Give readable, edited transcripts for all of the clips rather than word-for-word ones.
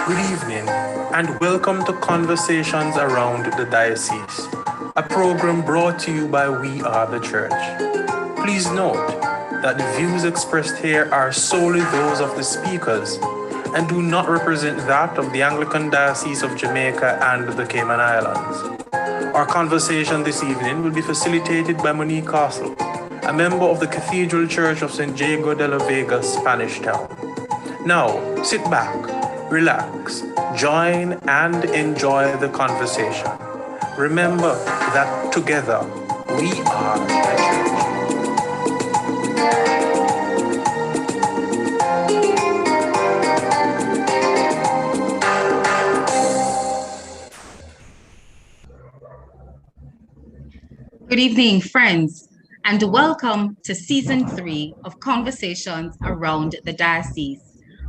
Good evening, and welcome to Conversations Around the Diocese, a program brought to you by We Are the Church. Please note that the views expressed here are solely those of the speakers and do not represent that of the Anglican Diocese of Jamaica and the Cayman Islands. Our conversation this evening will be facilitated by Monique Castle, a member of the Cathedral Church of St. Diego de la Vega, Spanish Town. Now, sit back, relax, join and enjoy the conversation. Remember that together we are the church. Good evening, friends, and welcome to Season 3 of Conversations Around the Diocese.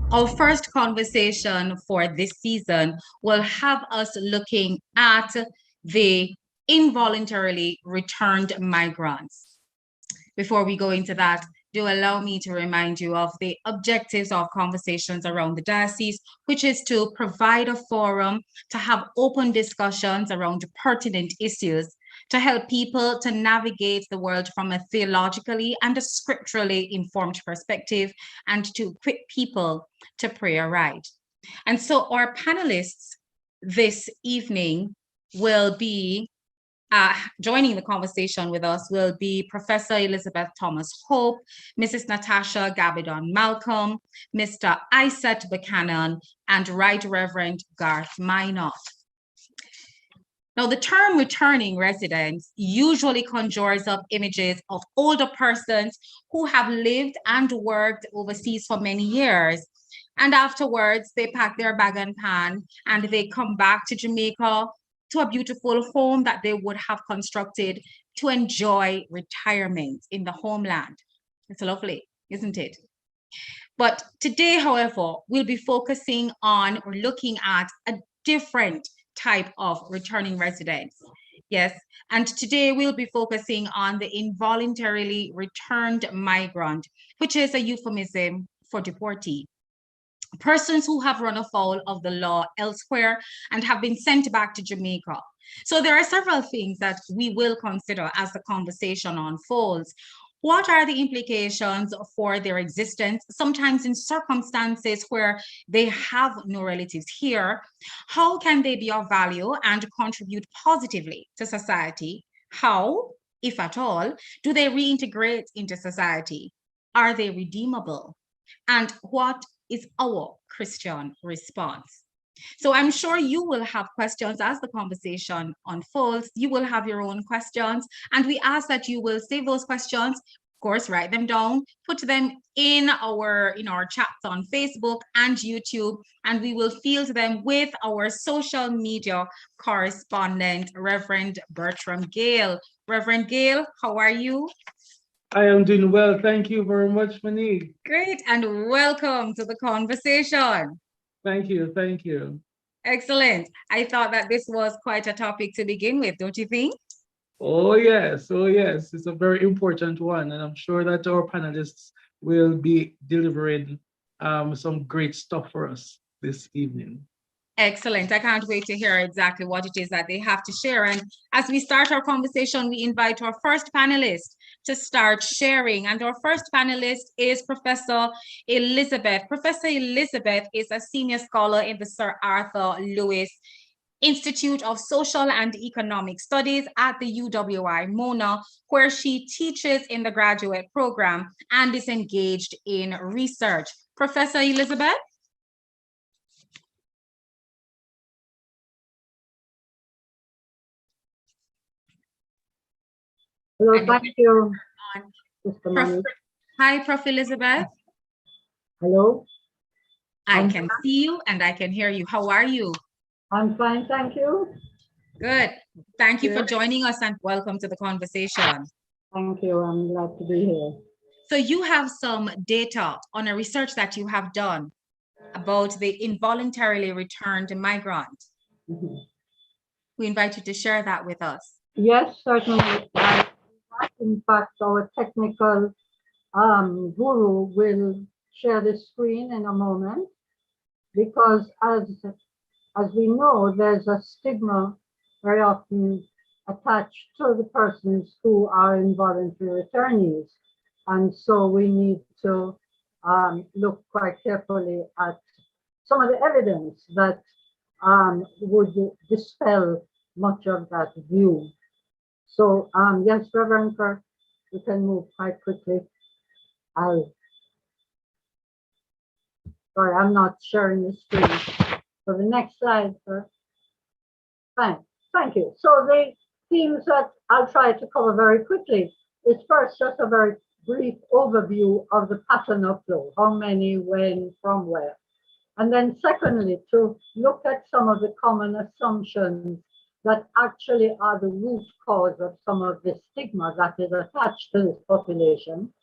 Our first conversation for this season will have us looking at the involuntarily returned migrants. Before we go into that, do allow me to remind you of the objectives of Conversations Around the Diocese, which is to provide a forum to have open discussions around pertinent issues to help people to navigate the world from a theologically and a scripturally informed perspective and to equip people to pray aright. And so our panelists this evening will be joining the conversation with us will be Professor Elizabeth Thomas Hope, Mrs. Natasha Gabbidon Malcolm, Mr. Isat Buchanan, and Right Reverend Garth Minott. Now, the term returning residents usually conjures up images of older persons who have lived and worked overseas for many years. And afterwards, they pack their bag and pan and they come back to Jamaica to a beautiful home that they would have constructed to enjoy retirement in the homeland. It's lovely, isn't it? But today, however, we'll be focusing on or looking at a different type of returning residents. Yes, and today we'll be focusing on the involuntarily returned migrant, which is a euphemism for deportee. Persons who have run afoul of the law elsewhere and have been sent back to Jamaica. So there are several things that we will consider as the conversation unfolds. What are the implications for their existence, sometimes in circumstances where they have no relatives here? How can they be of value and contribute positively to society? How, if at all, do they reintegrate into society? Are they redeemable? And what is our Christian response? So I'm sure you will have questions as the conversation unfolds. You will have your own questions, and we ask that you will save those questions, of course, write them down, put them in our chats on Facebook and YouTube, and we will field them with our social media correspondent, Reverend Bertram Gale. Reverend Gale, how are you? I am doing well. Thank you very much, Monique. Great, and welcome to the conversation. Thank you. Thank you. Excellent. I thought that this was quite a topic to begin with, don't you think? Oh, yes. Oh, yes. It's a very important one. And I'm sure that our panelists will be delivering some great stuff for us this evening. Excellent. I can't wait to hear exactly what it is that they have to share. And as we start our conversation, we invite our first panelist to start sharing. And our first panelist is Professor Elizabeth. Professor Elizabeth is a senior scholar in the Sir Arthur Lewis Institute of Social and Economic Studies at the UWI Mona, where she teaches in the graduate program and is engaged in research. Professor Elizabeth? Hello, thank you. Hi, Prof. Elizabeth. Hello. I can see you and I can hear you. How are you? I'm fine, thank you. Good. Thank you for joining us and welcome to the conversation. Thank you. I'm glad to be here. So you have some data on a research that you have done about the involuntarily returned migrant. Mm-hmm. We invite you to share that with us. Yes, certainly. In fact, our technical guru will share the screen in a moment. because as we know, there's a stigma very often attached to the persons who are involuntary returnees. And so we need to look quite carefully at some of the evidence that would dispel much of that view. So yes, Reverend Kirk, we can move quite quickly. Sorry, I'm not sharing the screen. So the next slide, sir. Fine, thank you. So the themes that I'll try to cover very quickly is first just a very brief overview of the pattern of flow, how many, when, from where. And then secondly, to look at some of the common assumptions that actually are the root cause of some of the stigma that is attached to this population.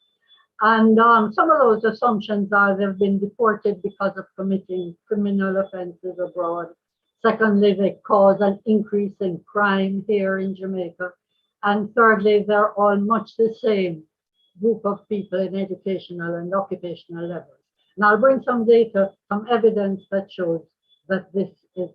And some of those assumptions are they've been deported because of committing criminal offenses abroad. Secondly, they cause an increase in crime here in Jamaica. And thirdly, they're all much the same group of people in educational and occupational levels. And I'll bring some data, some evidence that shows that this is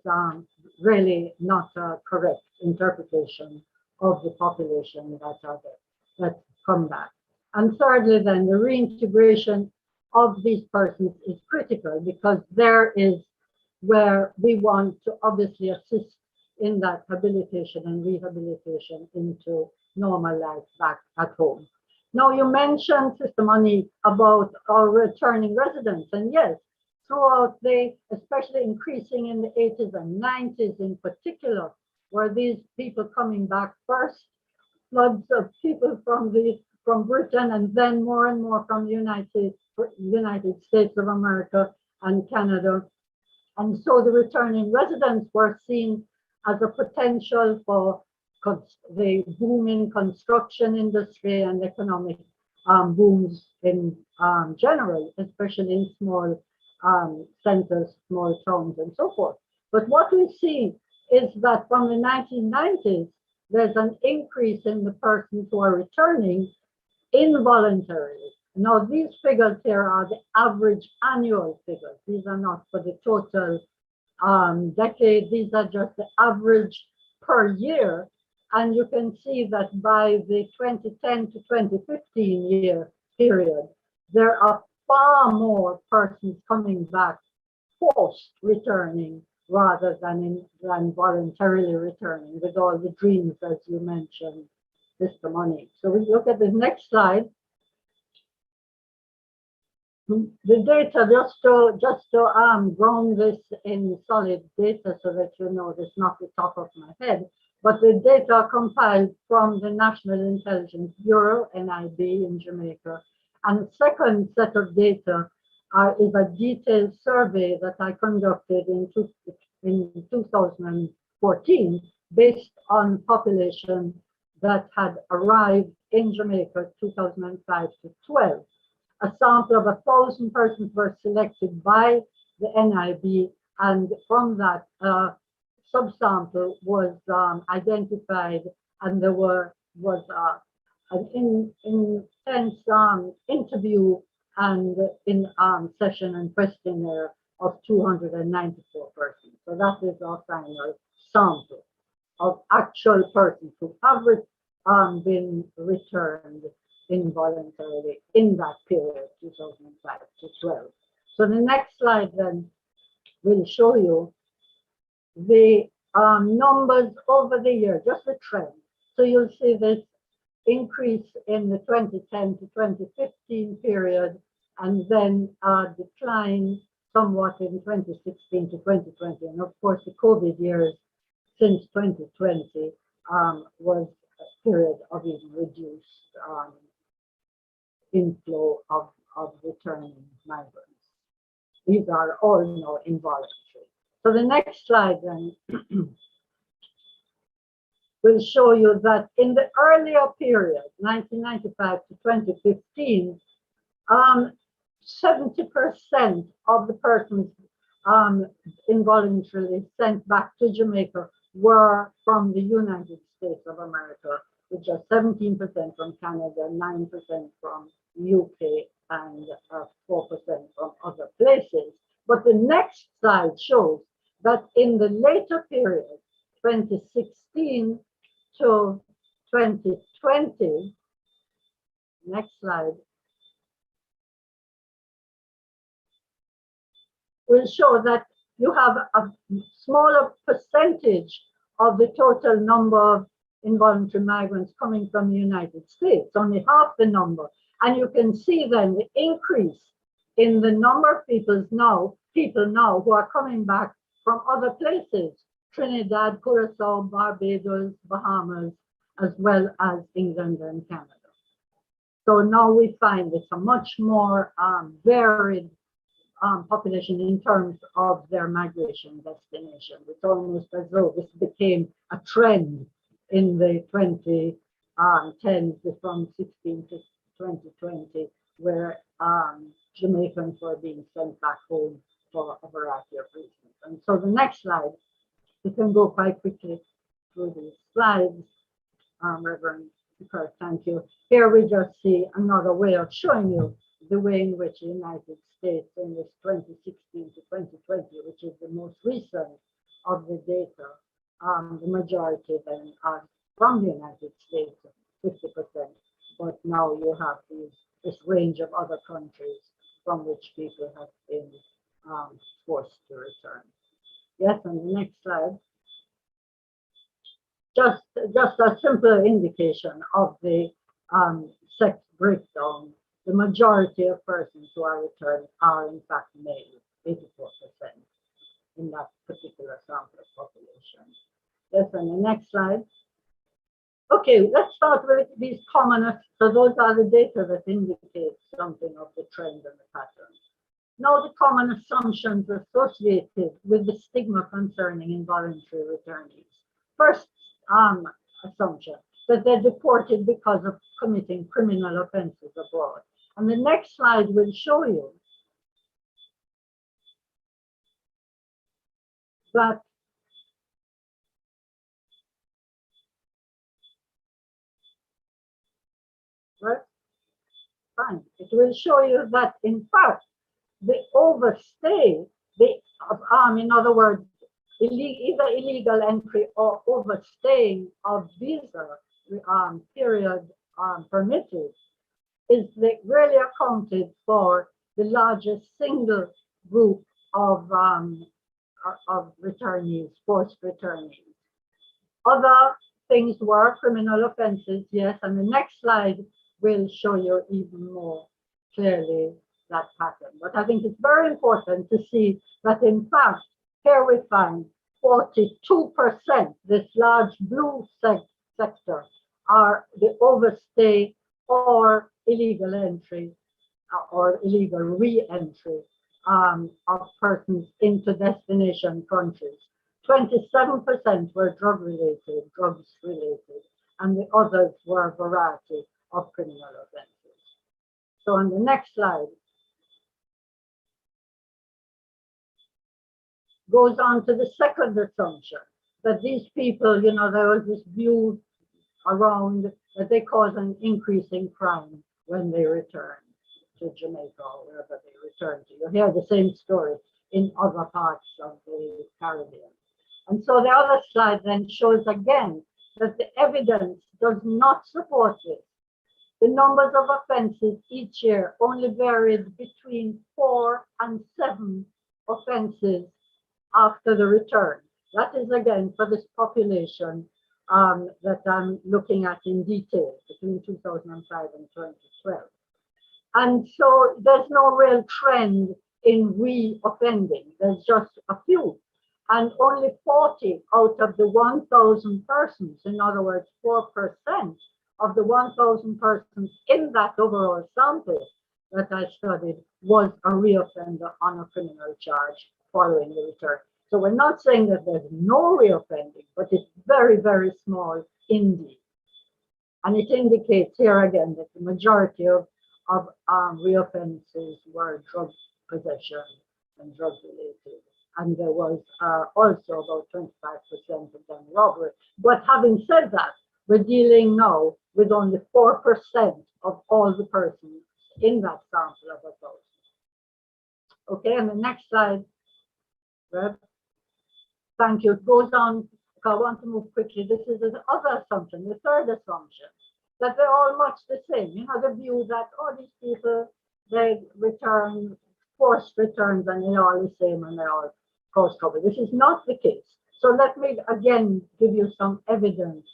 really not a correct interpretation of the population that are there, that come back. And thirdly, then the reintegration of these persons is critical because there is where we want to obviously assist in that habilitation and rehabilitation into normal life back at home. Now, you mentioned, Sister Monique, about our returning residents. And yes, throughout especially increasing in the 80s and 90s in particular, were these people coming back first, floods of people from Britain, and then more and more from the United States of America and Canada. And so the returning residents were seen as a potential for the booming construction industry and economic booms in general, especially in small centers, small towns, and so forth. But what we see is that from the 1990s, there's an increase in the persons who are returning involuntarily. Now, these figures here are the average annual figures. These are not for the total decade. These are just the average per year. And you can see that by the 2010 to 2015 year period, there are far more persons coming back post-returning rather than voluntarily returning with all the dreams, as you mentioned, Mr. Monique. So we look at the next slide. The data, just to ground this in solid data so that you know this, not the top of my head, but the data compiled from the National Intelligence Bureau, NIB, in Jamaica. And the second set of data is a detailed survey that I conducted in 2014 based on population that had arrived in Jamaica 2005 to 12. A sample of 1,000 persons were selected by the NIB, and from that, subsample was identified, and there was an intense interview and in session and questionnaire of 294 persons. So that is our final sample of actual persons who have been returned involuntarily in that period, 2005 to 12. So the next slide then will show you the numbers over the year, just the trend. So you'll see this increase in the 2010 to 2015 period, and then decline somewhat in 2016 to 2020. And of course, the COVID years since 2020 was a period of even reduced inflow of returning migrants. These are all now involuntary. So the next slide then will show you that in the earlier period, 1995 to 2015, 70% of the persons involuntarily sent back to Jamaica were from the United States of America, with just 17% from Canada, 9% from UK, and 4% from other places. But the next slide shows that in the later period, 2016 to 2020, next slide, will show that you have a smaller percentage of the total number of involuntary migrants coming from the United States, only half the number. And you can see then the increase in the number of people now who are coming back from other places, Trinidad, Curacao, Barbados, Bahamas, as well as England and Canada. So now we find it's a much more varied population in terms of their migration destination. It's almost as though this became a trend in the 2010s from 16 to 2020, where Jamaicans were being sent back home for a variety of reasons. And so the next slide, we can go quite quickly through these slides. Reverend Kirk, thank you. Here we just see another way of showing you the way in which the United States in this 2016 to 2020, which is the most recent of the data, the majority then are from the United States, 50%, but now you have this range of other countries from which people have been forced to return. Yes, on the next slide. Just a simple indication of the sex breakdown. The majority of persons who are returned are in fact male, 84% in that particular sample population. Yes, and the next slide. Okay, let's start with these common, so those are the data that indicate something of the trend and the pattern. Now the common assumptions associated with the stigma concerning involuntary returnees. First assumption, that they're deported because of committing criminal offenses abroad. And the next slide will show you that fine. It will show you that in fact the overstay, in other words, either illegal entry or overstaying of visa period permitted is really accounted for the largest single group of returnees, forced returnees. Other things were criminal offenses, yes, and the next slide will show you even more clearly that pattern. But I think it's very important to see that in fact, here we find 42%, this large blue sector, are the overstay or illegal entry or illegal re-entry of persons into destination countries. 27% were drugs related, and the others were a variety of criminal offenses. So on the next slide, goes on to the second assumption, that these people, there was this view around that they cause an increase in crime when they return to Jamaica or wherever they return to. You hear the same story in other parts of the Caribbean. And so the other slide then shows again that the evidence does not support this. The numbers of offenses each year only varied between 4 and 7 offenses after the return. That is again for this population that I'm looking at in detail between 2005 and 2012. And so there's no real trend in re-offending. There's just a few. And only 40 out of the 1,000 persons, in other words, 4% of the 1,000 persons in that overall sample that I studied was a reoffender on a criminal charge following the return. So we're not saying that there's no reoffending, but it's very, very small indeed. And it indicates here again that the majority of reoffenses were drug possession and drug related. And there was also about 25% of them robbery. But having said that, we're dealing now with only 4% of all the persons in that sample of 1,000. Okay, and the next slide, Reb. Thank you. It goes on. I want to move quickly. This is the other assumption, the third assumption, that they're all much the same. You know, the view that all these people, they return, forced returns, and they're all the same and they're all post-COVID. This is not the case. So let me again give you some evidence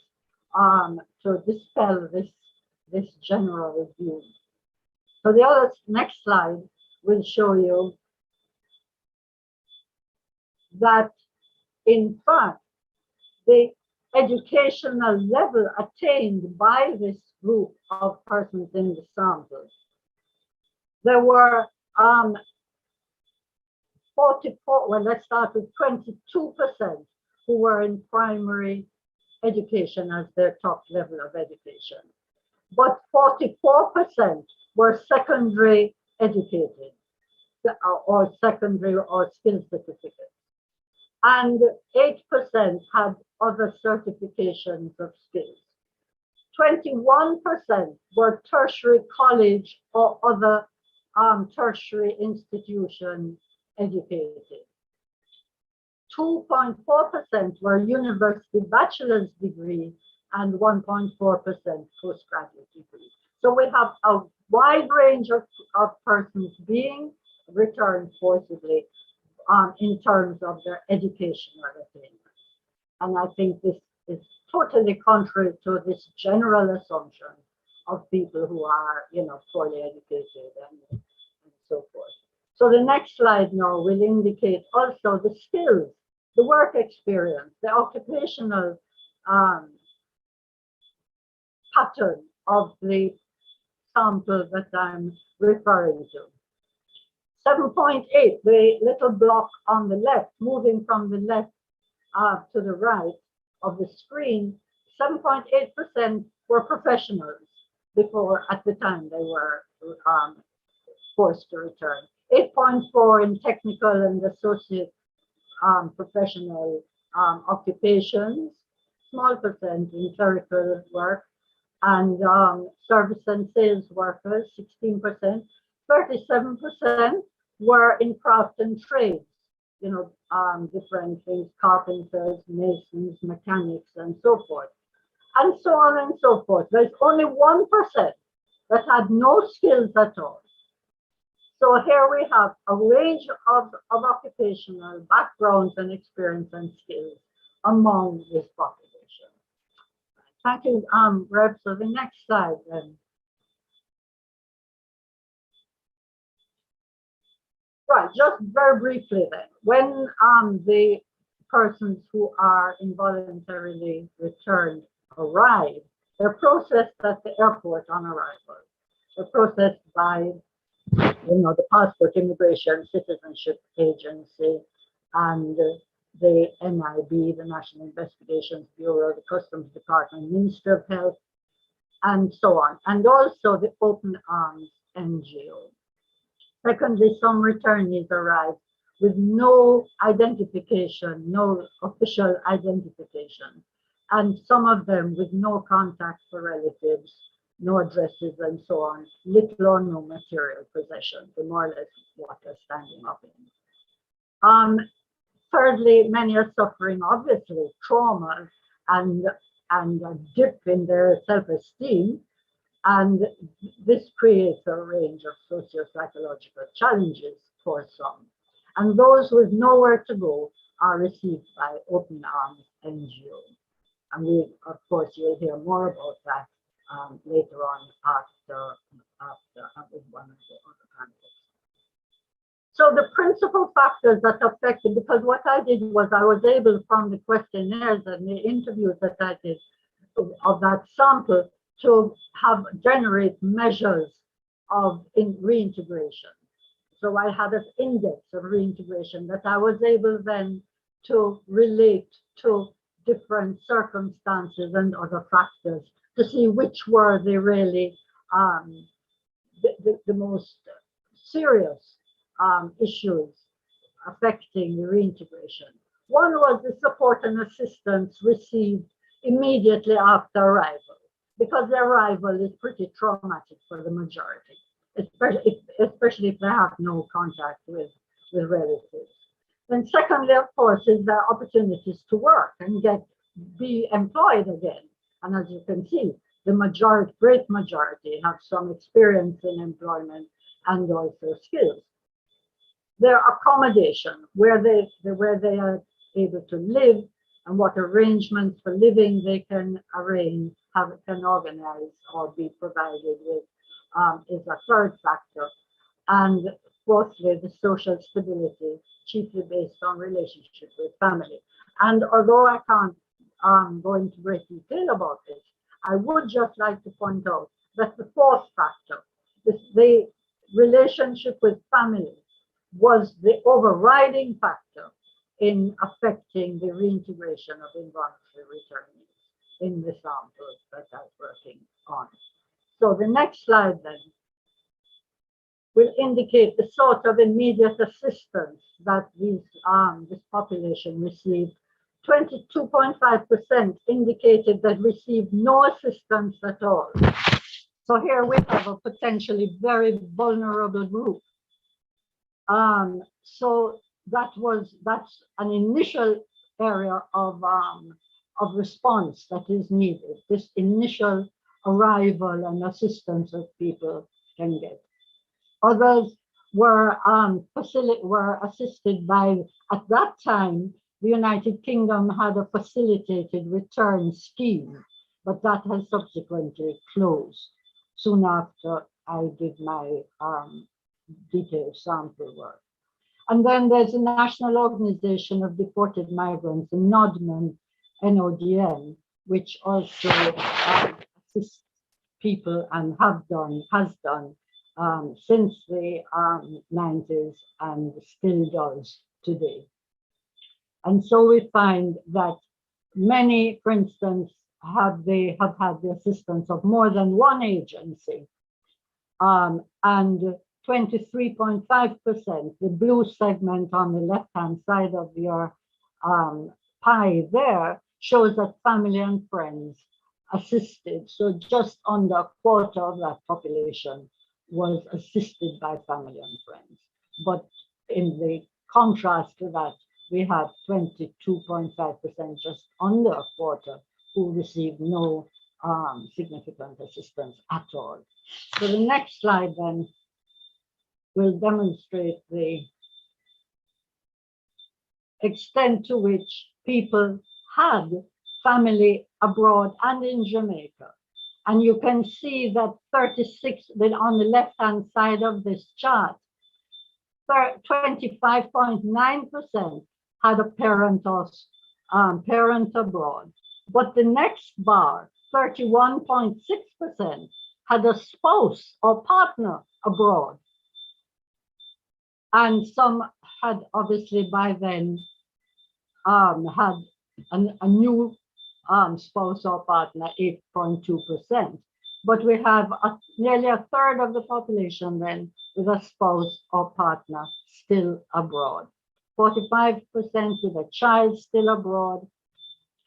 to dispel this general view. So the other next slide will show you that in fact the educational level attained by this group of persons in the sample, there were 44, well, let's start with 22% who were in primary education as their top level of education. But 44% were secondary educated, or secondary or skill certificates. And 8% had other certifications of skills. 21% were tertiary college or other tertiary institution educated. 2.4% were university bachelor's degree and 1.4% postgraduate degree. So we have a wide range of persons being returned forcibly in terms of their educational attainment. And I think this is totally contrary to this general assumption of people who are, you know, poorly educated and so forth. So the next slide now will indicate also the skills, the work experience, the occupational pattern of the sample that I'm referring to. 7.8, the little block on the left, moving from the left to the right of the screen, 7.8% were professionals before, at the time they were forced to return. 8.4 in technical and associate professional occupations, small percent in clerical work, and service and sales workers, 16%. 37% were in craft and trades, you know, different things, carpenters, masons, mechanics, and so forth, and so on and so forth. There's only 1% that had no skills at all. So here we have a range of occupational backgrounds and experience and skills among this population. Thank you, Reb. So the next slide then. Right, just very briefly then, when the persons who are involuntarily returned arrive, they're processed at the airport on arrival. They're processed by, you know, the Passport Immigration Citizenship Agency and the NIB, the National Investigations Bureau, the Customs Department, Ministry of Health, and so on, and also the Open Arms NGO. Secondly, some returnees arrive with no identification, no official identification, and some of them with no contact for relatives, no addresses, and so on, little or no material possessions, more or less what they're standing up in. Thirdly, many are suffering, obviously, trauma and a dip in their self-esteem, and this creates a range of socio-psychological challenges for some. And those with nowhere to go are received by Open Arms NGO. And we, of course, you'll hear more about that later on after with one of the other panelists. So the principal factors that affected, because what I did was I was able from the questionnaires and the interviews that I did of that sample to generate measures of reintegration. So I had an index of reintegration that I was able then to relate to different circumstances and other factors to see which were the really the most serious issues affecting the reintegration. One was the support and assistance received immediately after arrival, because the arrival is pretty traumatic for the majority, especially if they have no contact with with relatives. Then secondly, of course, is there opportunities to work and be employed again. And as you can see, the great majority have some experience in employment and also skills. Their accommodation, where they are able to live, and what arrangements for living they can arrange, can organize or be provided with, is a third factor. And fourthly, the social stability, chiefly based on relationship with family. And although I can't go into great detail about this, I would just like to point out that the fourth factor, the relationship with family, was the overriding factor in affecting the reintegration of involuntary returnees in the samples that I was working on. So the next slide then will indicate the sort of immediate assistance that this population received. 22.5% indicated that received no assistance at all. So here we have a potentially very vulnerable group. So that's an initial area of response that is needed, this initial arrival and assistance that people can get. Others were assisted by, at that time, the United Kingdom had a facilitated return scheme, but that has subsequently closed soon after I did my detailed sample work. And then there's the National Organization of Deported Migrants, the NODMN, NODM, which also assists people and has done since the 90s and still does today. And so we find that many, for instance, have had the assistance of more than one agency, and 23.5%, the blue segment on the left-hand side of your pie there, shows that family and friends assisted. So just under a quarter of that population was assisted by family and friends. But in the contrast to that, we have 22.5%, just under a quarter, who received no significant assistance at all. So the next slide then will demonstrate the extent to which people had family abroad and in Jamaica. And you can see that 36, then on the left-hand side of this chart, 25.9% had a parent abroad. But the next bar, 31.6%, had a spouse or partner abroad. And some had obviously by then had a new spouse or partner, 8.2%. But we have nearly a third of the population then with a spouse or partner still abroad. 45% with a child still abroad,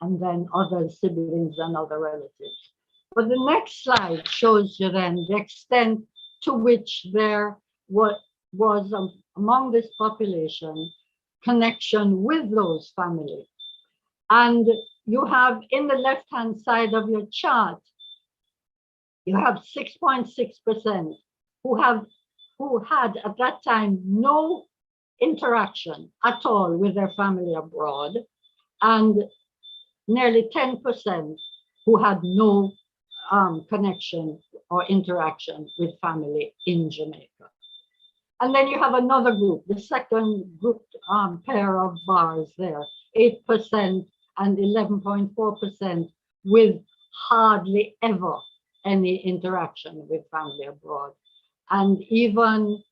and then other siblings and other relatives. But the next slide shows you then the extent to which there was among this population connection with those families. And you have in the left-hand side of your chart, you have 6.6% who had at that time no interaction at all with their family abroad, and nearly 10% who had no connection or interaction with family in Jamaica. And then you have another group, the second group pair of bars there, 8% and 11.4% with hardly ever any interaction with family abroad. And even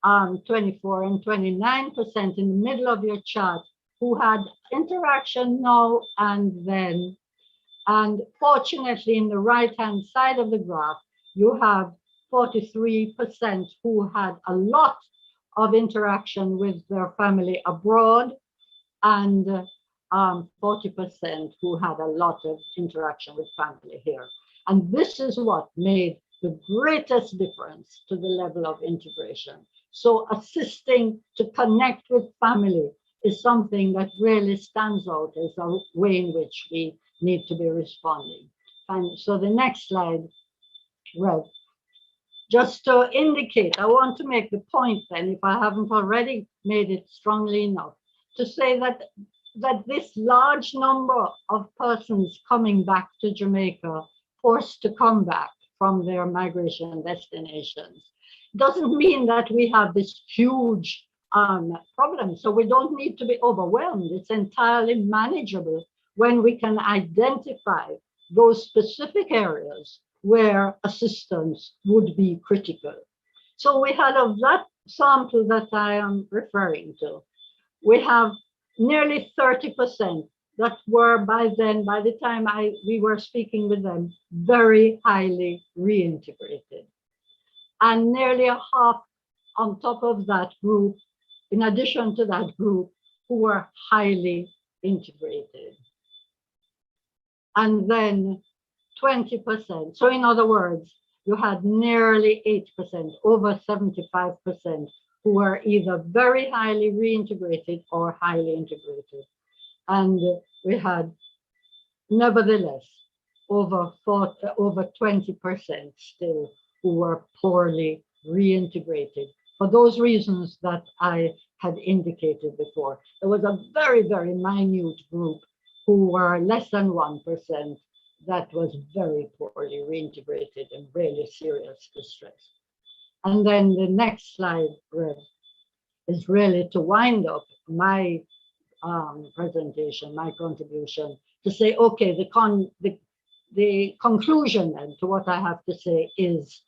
24 and 29% in the middle of your chart who had interaction now and then. And fortunately, in the right-hand side of the graph, you have 43% who had a lot of interaction with their family abroad, and 40% who had a lot of interaction with family here. And this is what made the greatest difference to the level of integration. So assisting to connect with family is something that really stands out as a way in which we need to be responding. And so the next slide, Rev. Just to indicate, I want to make the point then, if I haven't already made it strongly enough, to say that this large number of persons coming back to Jamaica, forced to come back from their migration destinations, doesn't mean that we have this huge problem. So we don't need to be overwhelmed. It's entirely manageable when we can identify those specific areas where assistance would be critical. So we had of that sample that I am referring to, we have nearly 30% that were by the time we were speaking with them, very highly reintegrated. And nearly a half on top of that group, in addition to that group, who were highly integrated. And then 20%. So in other words, you had nearly 8%, over 75%, who were either very highly reintegrated or highly integrated. And we had, nevertheless, over 20% still who were poorly reintegrated for those reasons that I had indicated before. There was a very, very minute group who were less than 1% that was very poorly reintegrated in really serious distress. And then the next slide, Rev, is really to wind up my presentation, my contribution, to say, okay, the conclusion then to what I have to say is,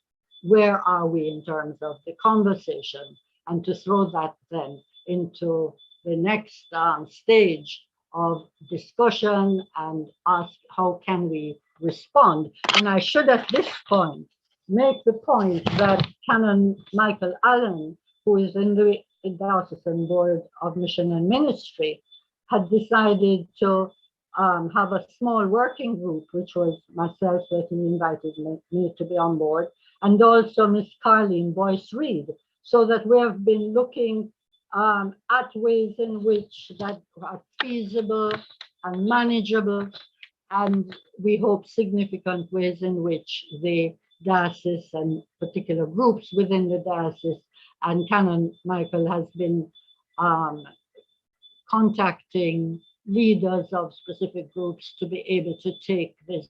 where are we in terms of the conversation? And to throw that then into the next stage of discussion and ask, how can we respond? And I should at this point make the point that Canon Michael Allen, who is in the Diocesan Board of Mission and Ministry, had decided to have a small working group, which was myself that he invited me to be on board, and also Miss Carleen Boyce-Reed, so that we have been looking at ways in which that are feasible and manageable, and we hope significant ways in which the diocese and particular groups within the diocese, and Canon Michael has been contacting leaders of specific groups to be able to take this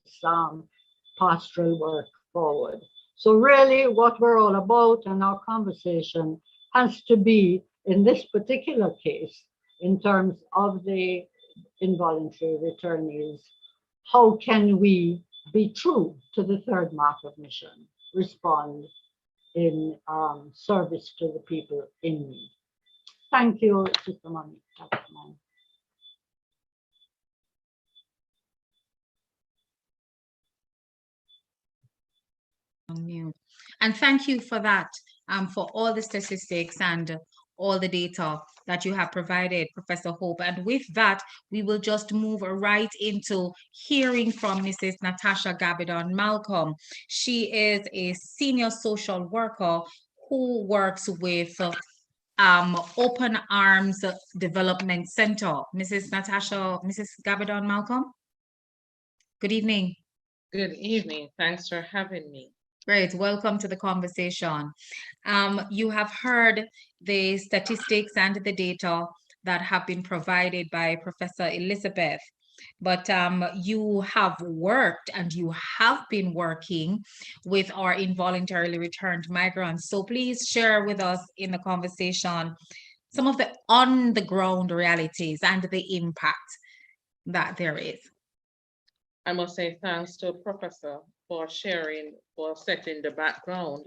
pastoral work forward. So really what we're all about in our conversation has to be, in this particular case, in terms of the involuntary returnees, how can we be true to the third mark of mission, respond in service to the people in need. Thank you, Sister Monique. And thank you for that, for all the statistics and all the data that you have provided, Professor Hope. And with that, we will just move right into hearing from Mrs. Natasha Gabbidon Malcolm. She is a senior social worker who works with Open Arms Development Center. Mrs. Gabbidon Malcolm, good evening. Good evening. Thanks for having me. Great. Welcome to the conversation. You have heard the statistics and the data that have been provided by Professor Elizabeth, but you have worked and you have been working with our involuntarily returned migrants. So please share with us in the conversation some of the on-the-ground realities and the impact that there is. I must say thanks to Professor for sharing, for setting the background,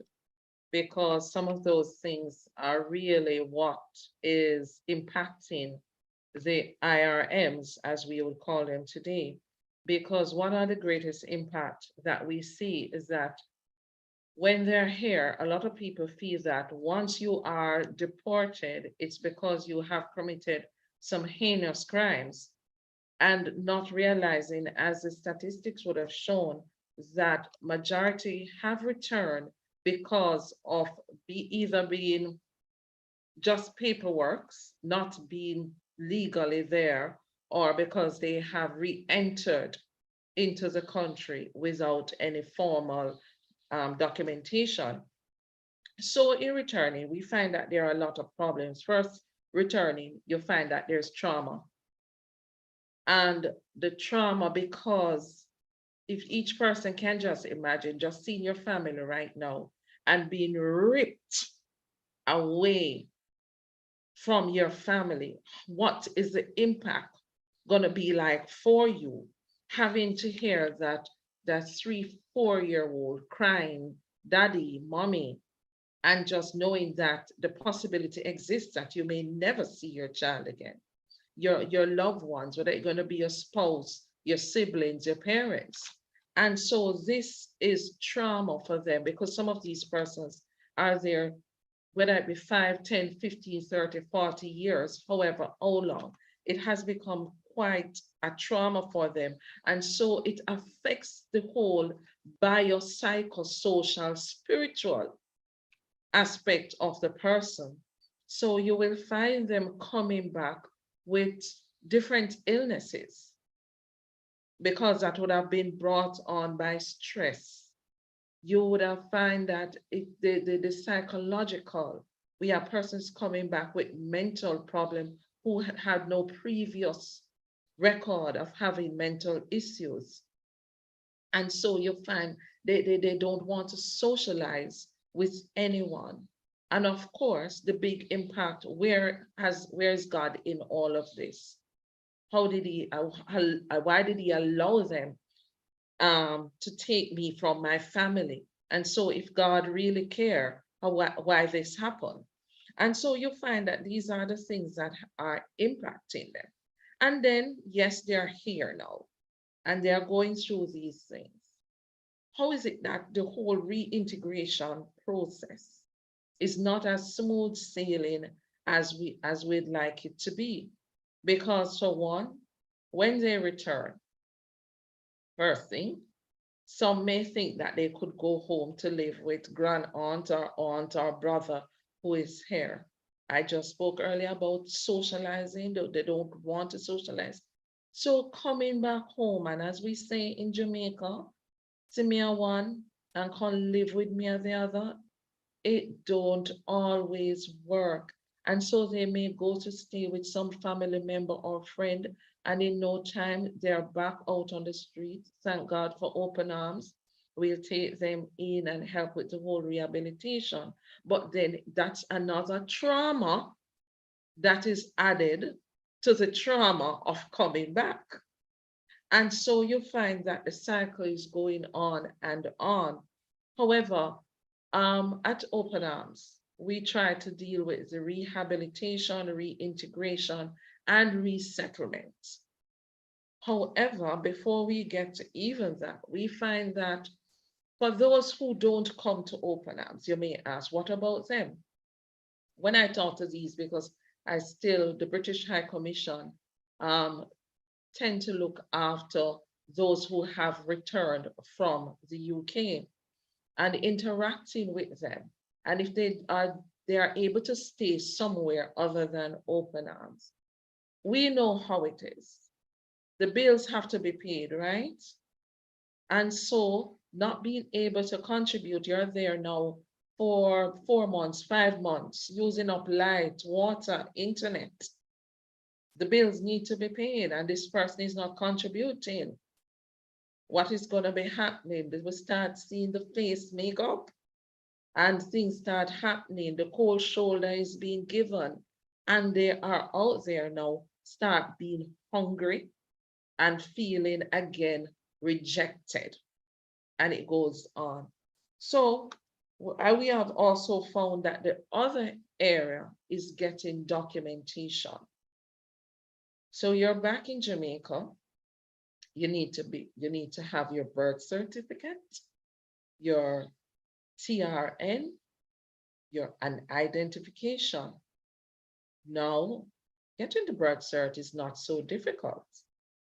because some of those things are really what is impacting the IRMs, as we would call them today. Because one of the greatest impact that we see is that when they're here, a lot of people feel that once you are deported, it's because you have committed some heinous crimes, and not realizing, as the statistics would have shown, that majority have returned because of either being just paperwork, not being legally there, or because they have re-entered into the country without any formal documentation. So in returning, we find that there are a lot of problems. First, returning, you find that there's trauma. And the trauma, because if each person can just imagine, just seeing your family right now and being ripped away from your family, what is the impact going to be like for you, having to hear that 3-4-year-old crying, daddy, mommy, and just knowing that the possibility exists that you may never see your child again, your loved ones, whether it's going to be your spouse, your siblings, your parents. And so this is trauma for them, because some of these persons are there, whether it be 5, 10, 15, 30, 40 years, however, how long, it has become quite a trauma for them. And so it affects the whole biopsychosocial, spiritual aspect of the person. So you will find them coming back with different illnesses, because that would have been brought on by stress. You would have find that the psychological, we have persons coming back with mental problem who had no previous record of having mental issues. And so you find they don't want to socialize with anyone. And of course, the big impact, where is God in all of this? How did he, why did he allow them to take me from my family? And so if God really cared, why this happened? And so you find that these are the things that are impacting them. And then, yes, they're here now and they're going through these things. How is it that the whole reintegration process is not as smooth sailing as we'd like it to be? Because for one, when they return, first thing, some may think that they could go home to live with grand aunt or brother who is here. I just spoke earlier about socializing. They don't want to socialize. So coming back home, and as we say in Jamaica, see me a one and come live with me the other, it don't always work. And so they may go to stay with some family member or friend, and in no time they're back out on the street. Thank God for open arms. We'll take them in and help with the whole rehabilitation. But then that's another trauma that is added to the trauma of coming back. And so you find that the cycle is going on and on. However, at Open Arms, we try to deal with the rehabilitation, reintegration, and resettlement. However, before we get to even that, we find that for those who don't come to Open Arms, you may ask, what about them? When I talk to these, because the British High Commission tend to look after those who have returned from the UK and interacting with them. And if they are able to stay somewhere other than Open Arms, we know how it is. The bills have to be paid, right? And so not being able to contribute, you're there now for 4 months, 5 months, using up light, water, internet. The bills need to be paid and this person is not contributing. What is going to be happening? They will start seeing the face makeup and things start happening. The cold shoulder is being given and they are out there now, start being hungry and feeling again rejected. And it goes on. So we have also found that the other area is getting documentation. So you're back in Jamaica, you need to have your birth certificate, your TRN, an identification. Now, getting the birth cert is not so difficult,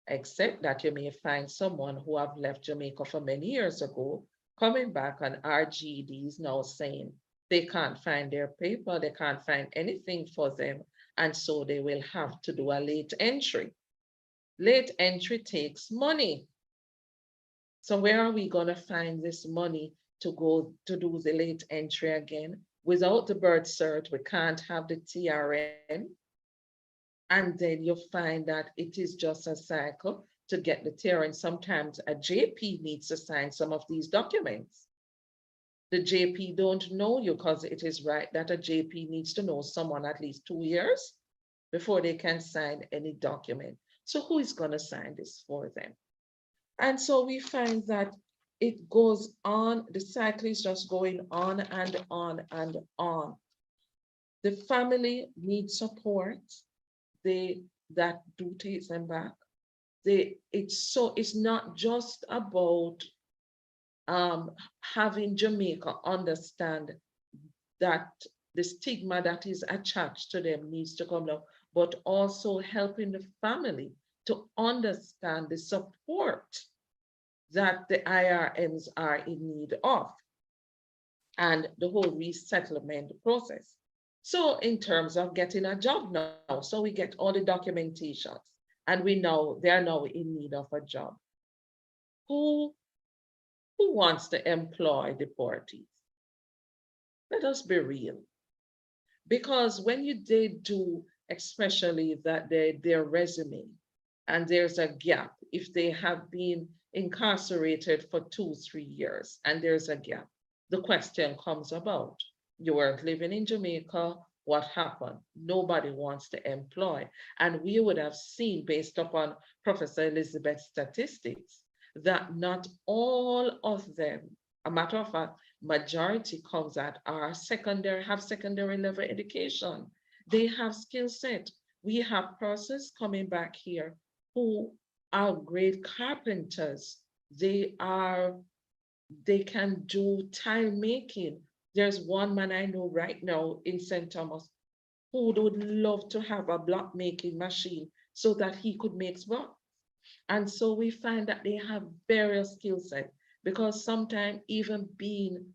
except that you may find someone who have left Jamaica for many years ago, coming back on RGDs now saying, They can't find their paper, they can't find anything for them, and so they will have to do a late entry. Late entry takes money. So where are we going to find this money to go to do the late entry again? Without the birth cert, we can't have the TRN. And then you find that it is just a cycle to get the TRN. Sometimes a JP needs to sign some of these documents. The JP don't know you, because it is right that a JP needs to know someone at least 2 years before they can sign any document. So who is going to sign this for them? And so we find that it goes on, the cycle is just going on and on and on. The family needs support. That do take them back. It's not just about having Jamaica understand that the stigma that is attached to them needs to come down, but also helping the family to understand the support that the IRMs are in need of, and the whole resettlement process. So in terms of getting a job now, so we get all the documentations, and we know they're now in need of a job. Who wants to employ deportees? Let us be real. Because when they do, especially that their resume, and there's a gap, if they have been incarcerated for 2-3 years and there's a gap, the question comes about, you weren't living in Jamaica, what happened? Nobody wants to employ. And we would have seen, based upon Professor Elizabeth's statistics, that not all of them, a matter of fact, majority comes at have secondary level education. They have skill set. We have persons coming back here who are great carpenters. They can do tile making. There's one man I know right now in St. Thomas who would love to have a block making machine so that he could make blocks. And so we find that they have various skill sets, because sometimes even being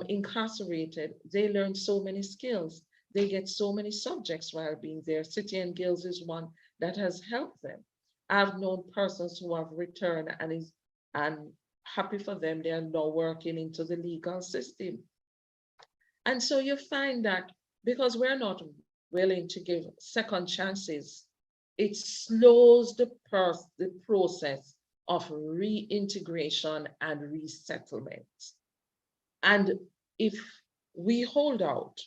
incarcerated, they learn so many skills. They get so many subjects while being there. City and Guilds is one that has helped them. I've known persons who have returned and happy for them, they are now working into the legal system. And so you find that because we're not willing to give second chances, it slows the process of reintegration and resettlement. And if we hold out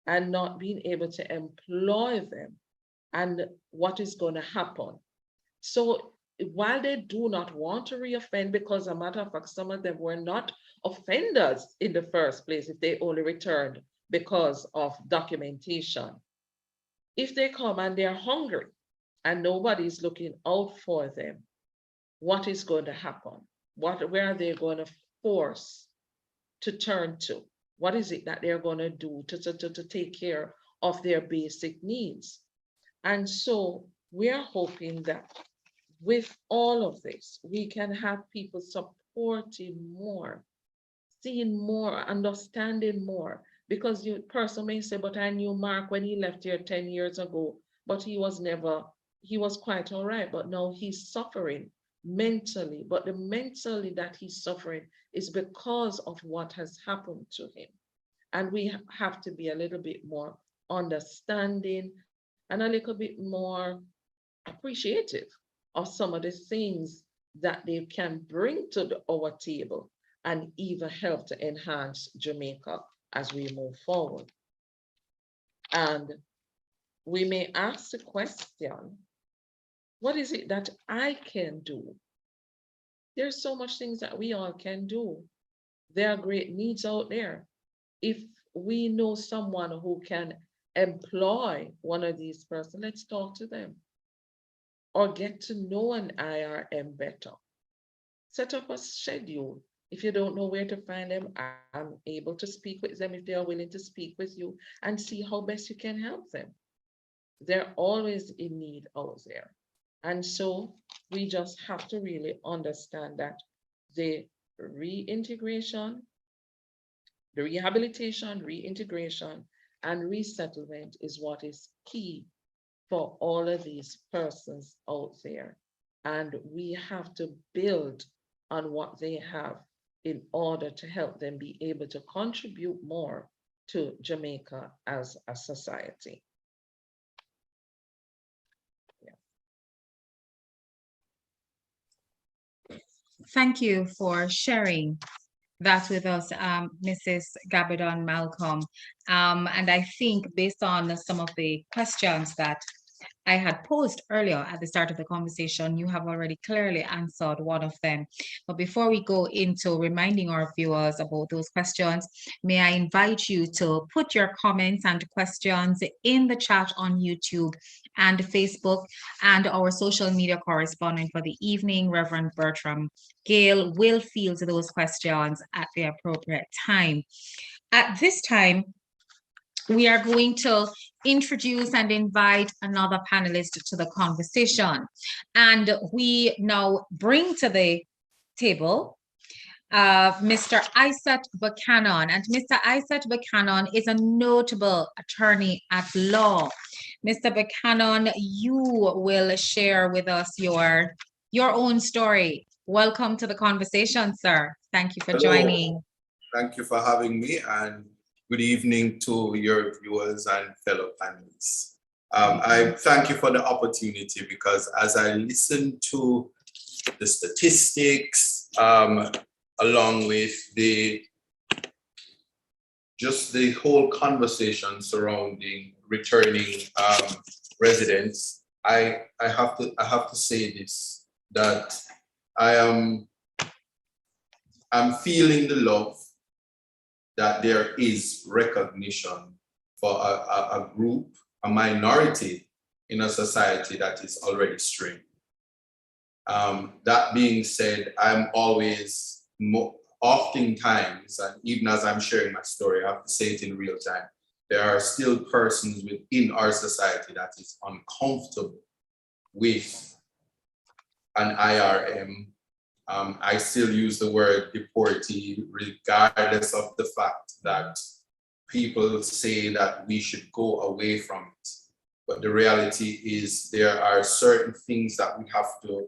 and not being able to employ them, and what is going to happen? So while they do not want to reoffend, because a matter of fact, some of them were not offenders in the first place if they only returned because of documentation. If they come and they're hungry and nobody's looking out for them, what is going to happen? Where are they going to force to turn to? What is it that they're going to do to take care of their basic needs? And so we're hoping that with all of this, we can have people supporting more, seeing more, understanding more, because the person may say, but I knew Mark when he left here 10 years ago, but he was quite all right, but now he's suffering mentally, but the mentally that he's suffering is because of what has happened to him. And we have to be a little bit more understanding and a little bit more appreciative of some of the things that they can bring to our table, and even help to enhance Jamaica as we move forward. And we may ask the question, what is it that I can do? There's so much things that we all can do. There are great needs out there. If we know someone who can employ one of these persons, let's talk to them. Or get to know an IRM better. Set up a schedule. If you don't know where to find them, I'm able to speak with them if they are willing to speak with you, and see how best you can help them. They're always in need out there. And so we just have to really understand that the reintegration, The rehabilitation, reintegration, and resettlement is what is key for all of these persons out there. And we have to build on what they have in order to help them be able to contribute more to Jamaica as a society. Thank you for sharing that with us, Mrs. Gabbidon Malcolm. And I think based on some of the questions that I had posed earlier at the start of the conversation, you have already clearly answered one of them. But before we go into reminding our viewers about those questions, may I invite you to put your comments and questions in the chat on YouTube and Facebook, and our social media correspondent for the evening, Reverend Bertram Gale, will field those questions at the appropriate time. At this time, we are going to introduce and invite another panelist to the conversation. And we now bring to the table Mr. Isat Buchanan. And Mr. Isat Buchanan is a notable attorney at law. Mr. Buchanan, you will share with us your own story. Welcome to the conversation, sir. Thank you for joining. Thank you for having me, and good evening to your viewers and fellow panelists. I thank you for the opportunity, because as I listen to the statistics, along with just the whole conversation surrounding returning residents, I have to say this, that I'm feeling the love that there is recognition for a group, a minority in a society that is already strained. That being said, I'm always, oftentimes, and even as I'm sharing my story, I have to say it in real time, there are still persons within our society that is uncomfortable with an IRM. I still use the word deportee, regardless of the fact that people say that we should go away from it. But the reality is there are certain things that we have to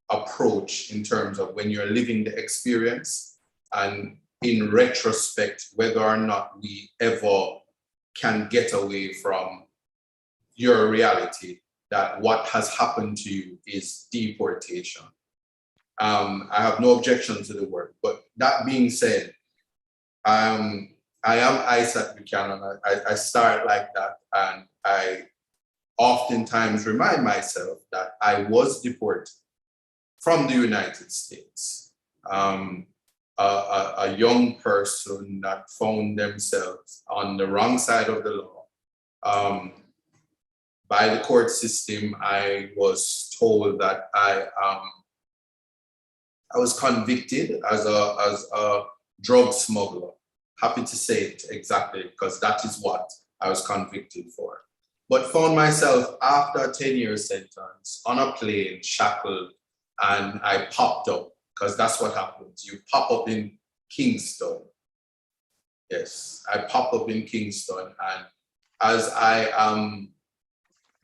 approach in terms of when you're living the experience, and in retrospect, whether or not we ever can get away from your reality, that what has happened to you is deportation. I have no objection to the word, but that being said, I am Isat Buchanan. I start like that, and I oftentimes remind myself that I was deported from the United States. A young person that found themselves on the wrong side of the law. By the court system, I was told that I was convicted as a drug smuggler. Happy to say it exactly, because that is what I was convicted for. But found myself after a 10-year sentence on a plane, shackled, and I popped up, because that's what happens. You pop up in Kingston. Yes, I pop up in Kingston, and as I am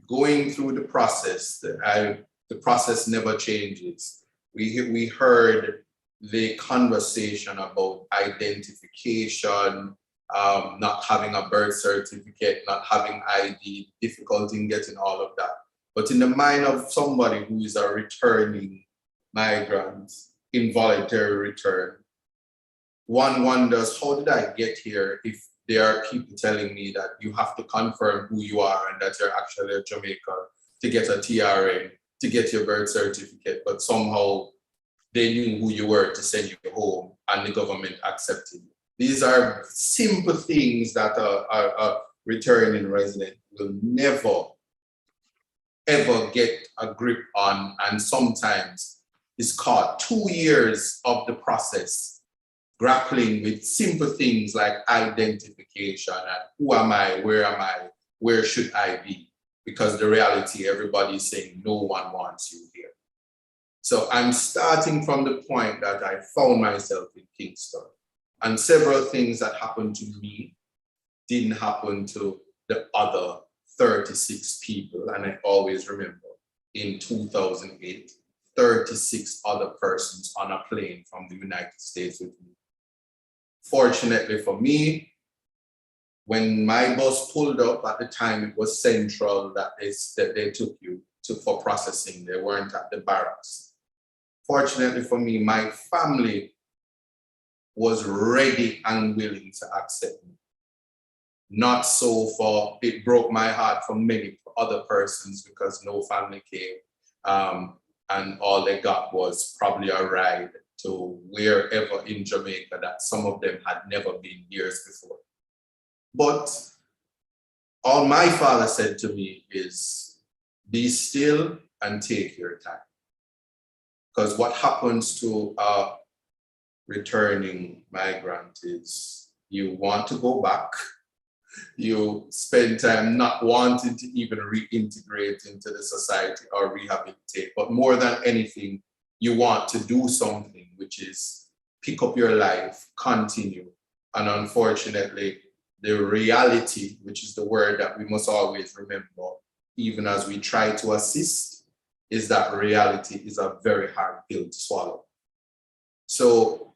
going through the process, the process never changes. We heard the conversation about identification, not having a birth certificate, not having ID, difficulty in getting all of that. But in the mind of somebody who is a returning migrant, involuntary return, one wonders, how did I get here if there are people telling me that you have to confirm who you are and that you're actually a Jamaican to get a TRN, to get your birth certificate, but somehow they knew who you were to send you home and the government accepted you. These are simple things that a returning resident will never, ever get a grip on, and sometimes is caught 2 years of the process grappling with simple things like identification and who am I, where should I be? Because the reality, everybody is saying no one wants you here. So I'm starting from the point that I found myself in Kingston. And several things that happened to me didn't happen to the other 36 people. And I always remember in 2008, 36 other persons on a plane from the United States with me. Fortunately for me, when my bus pulled up at the time, it was Central that they took you to for processing. They weren't at the barracks. Fortunately for me, my family was ready and willing to accept me. Not so for, it broke my heart for many other persons because no family came. And all they got was probably a ride to wherever in Jamaica that some of them had never been years before. But all my father said to me is, be still and take your time. Because what happens to a returning migrant is you want to go back, you spend time not wanting to even reintegrate into the society or rehabilitate, but more than anything, you want to do something, which is pick up your life, continue. And unfortunately, the reality, which is the word that we must always remember, even as we try to assist, is that reality is a very hard pill to swallow. So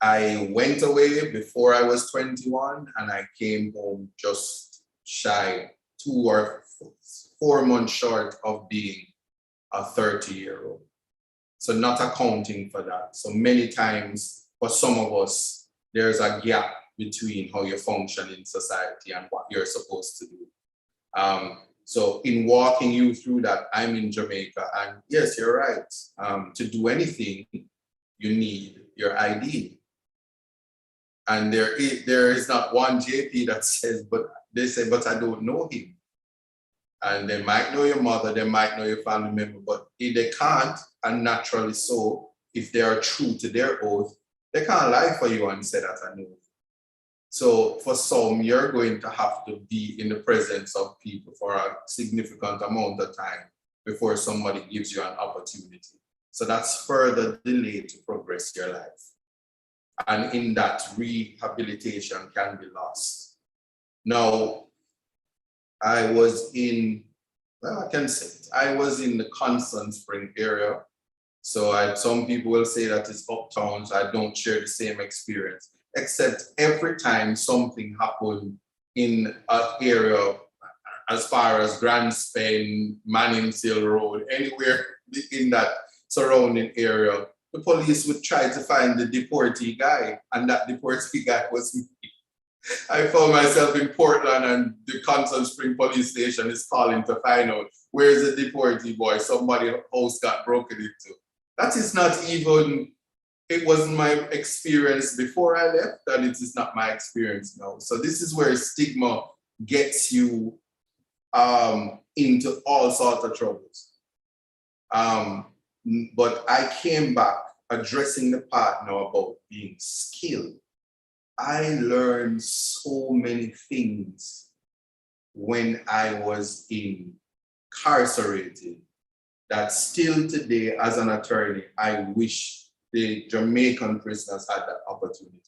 I went away before I was 21 and I came home just shy 2 or 4 months short of being a 30-year-old. So not accounting for that. So many times for some of us, there's a gap between how you function in society and what you're supposed to do. So in walking you through that, I'm in Jamaica, and yes, you're right. To do anything, you need your ID. And there is not one JP that says, but they say, but I don't know him. And they might know your mother, they might know your family member, but if they can't, and naturally so, if they are true to their oath, they can't lie for you and say that I know. So for some, you're going to have to be in the presence of people for a significant amount of time before somebody gives you an opportunity. So that's further delay to progress your life. And in that, rehabilitation can be lost. Now, I was in, well, I can say it. I was in the Constant Spring area. So some people will say that it's uptown, so I don't share the same experience. Except every time something happened in an area as far as Grand Spain, Manning's Hill Road, anywhere in that surrounding area, the police would try to find the deportee guy, and that deportee guy was me. I found myself in Portland and the Constant Spring police station is calling to find out where's the deportee boy, somebody's house got broken into. That is not even, it wasn't my experience before I left, and it is not my experience now. So this is where stigma gets you into all sorts of troubles. But I came back addressing the part now about being skilled. I learned so many things when I was incarcerated that still today as an attorney, I wish the Jamaican prisoners had that opportunity.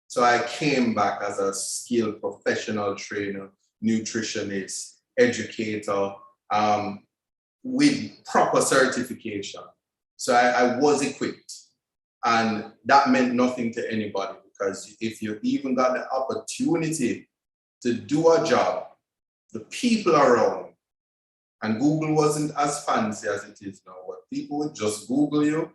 So I came back as a skilled professional trainer, nutritionist, educator, with proper certification. So I was equipped, and that meant nothing to anybody, because if you even got the opportunity to do a job, the people around, and Google wasn't as fancy as it is now, but people would just Google you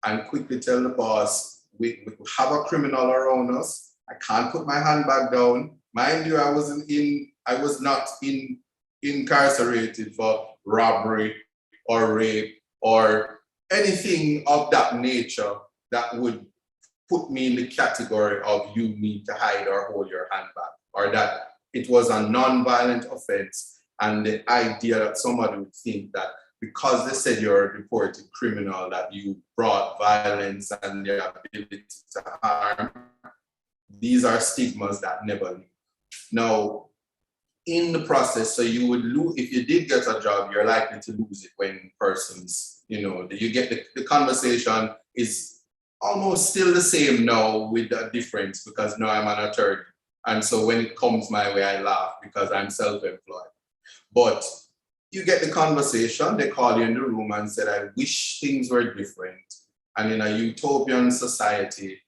and quickly tell the boss, we have a criminal around us. I can't put my handbag down. Mind you, I was not incarcerated for robbery or rape or anything of that nature that would put me in the category of you need to hide or hold your handbag, or that it was a non-violent offense. And the idea that somebody would think that because they said you're a deported criminal, that you brought violence and the ability to harm, these are stigmas that never leave. Now, in the process, so you would lose, if you did get a job, you're likely to lose it when persons, you get the conversation is almost still the same now with a difference because now I'm an attorney. And so when it comes my way, I laugh because I'm self-employed. But you get the conversation, they call you in the room and said, I wish things were different. And in a utopian society,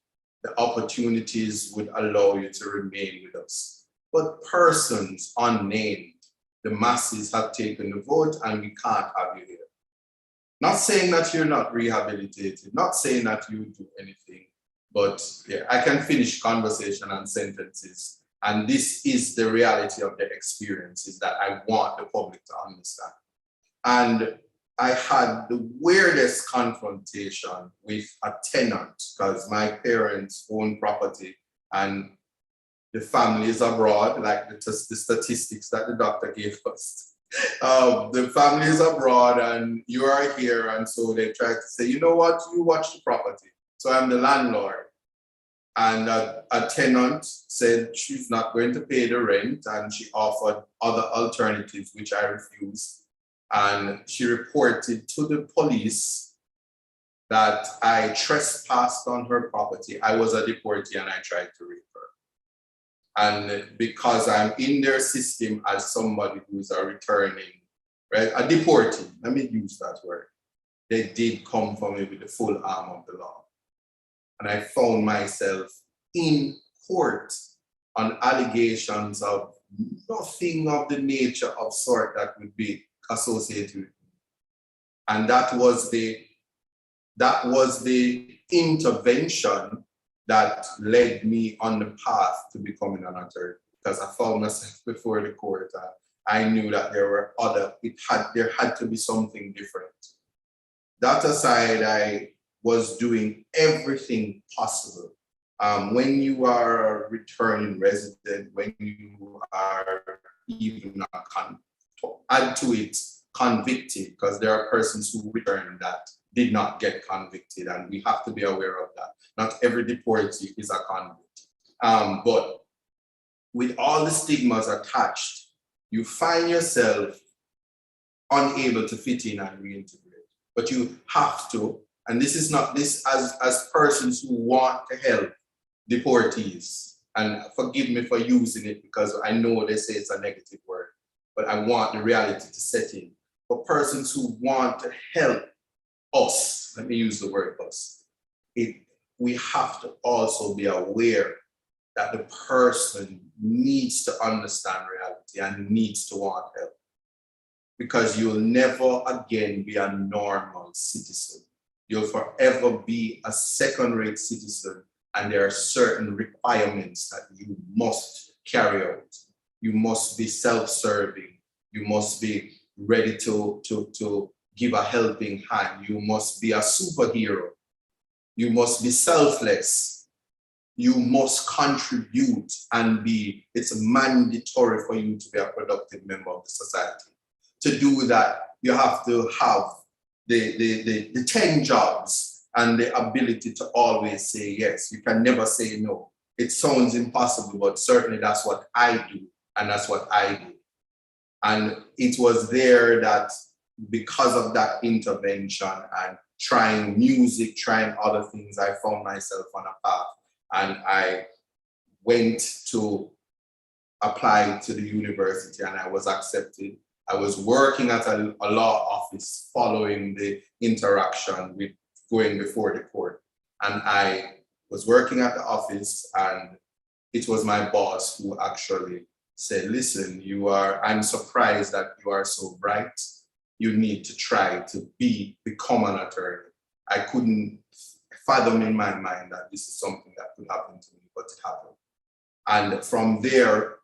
the opportunities would allow you to remain with us. But persons unnamed, the masses have taken the vote and we can't have you here. Not saying that you're not rehabilitated, not saying that you do anything, but yeah, I can finish conversation and sentences. And this is the reality of the experiences that I want the public to understand. And I had the weirdest confrontation with a tenant because my parents own property and the family is abroad, like the statistics that the doctor gave us. The family is abroad and you are here. And so they tried to say, you know what, you watch the property. So I'm the landlord. And a tenant said she's not going to pay the rent and she offered other alternatives, which I refused. And she reported to the police that I trespassed on her property. I was a deportee and I tried to rape her. And because I'm in their system as somebody who's a returning, right, a deportee, let me use that word, they did come for me with the full arm of the law. And I found myself in court on allegations of nothing of the nature of sort that would be associated with me. And that was the intervention that led me on the path to becoming an attorney, because I found myself before the court and I knew that there had to be something different. That aside, I was doing everything possible. When you are a returning resident, when you are even add to it convicted, because there are persons who return that did not get convicted, and we have to be aware of that. Not every deportee is a convict. But with all the stigmas attached, you find yourself unable to fit in and reintegrate. But you have to, and this is not this as persons who want to help deportees, and forgive me for using it because I know they say it's a negative word, but I want the reality to set in. For persons who want to help us, let me use the word us, we have to also be aware that the person needs to understand reality and needs to want help. Because you'll never again be a normal citizen. You'll forever be a second-rate citizen, and there are certain requirements that you must carry out. You must be self-serving. You must be ready to give a helping hand. You must be a superhero. You must be selfless. You must contribute and it's mandatory for you to be a productive member of the society. To do that, you have to have the 10 jobs and the ability to always say yes. You can never say no. It sounds impossible, but certainly that's what I do, and that's what I do. And it was there that because of that intervention and trying music, trying other things, I found myself on a path. And I went to apply to the university and I was accepted. I was working at a law office following the interaction with going before the court. And I was working at the office and it was my boss who actually said, listen, I'm surprised that you are so bright. You need to try to become an attorney. I couldn't fathom in my mind that this is something that could happen to me, but it happened. And from there,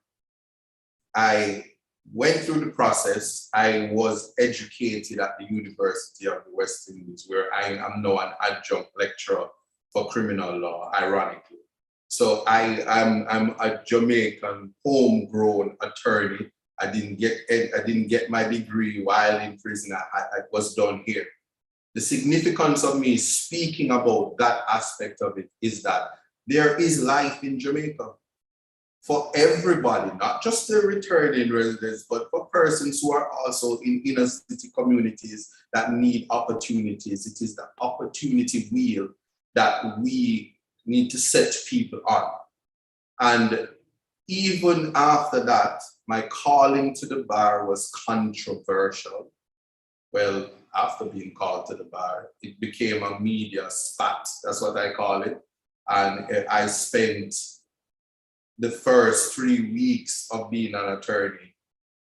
I went through the process. I was educated at the University of the West Indies, where I am now an adjunct lecturer for criminal law, ironically. So I'm a Jamaican homegrown attorney. I didn't get my degree while in prison. I was done here. The significance of me speaking about that aspect of it is that there is life in Jamaica for everybody, not just the returning residents, but for persons who are also in inner city communities that need opportunities. It is the opportunity wheel that we need to set people on. And even after that, my calling to the bar was controversial. Well, after being called to the bar, it became a media spat. That's what I call it. And I spent the first 3 weeks of being an attorney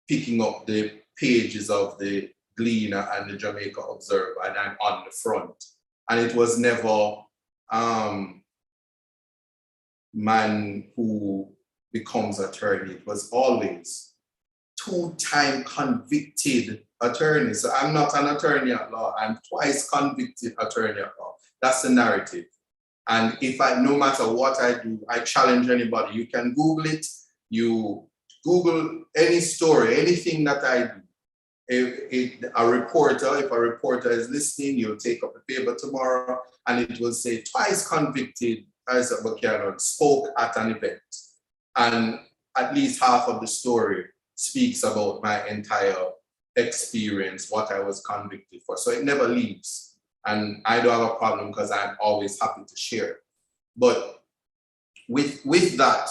picking up the pages of the Gleaner and the Jamaica Observer, and I'm on the front. And it was never man who becomes attorney. It was always two-time convicted attorney. So I'm not an attorney at law. I'm twice convicted attorney at law. That's the narrative. And if no matter what I do, I challenge anybody. You can Google it. You Google any story, anything that I do. If a reporter is listening, you'll take up the paper tomorrow and it will say twice convicted Isat Buchanan spoke at an event. And at least half of the story speaks about my entire experience, what I was convicted for. So it never leaves. And I don't have a problem because I'm always happy to share. But with that,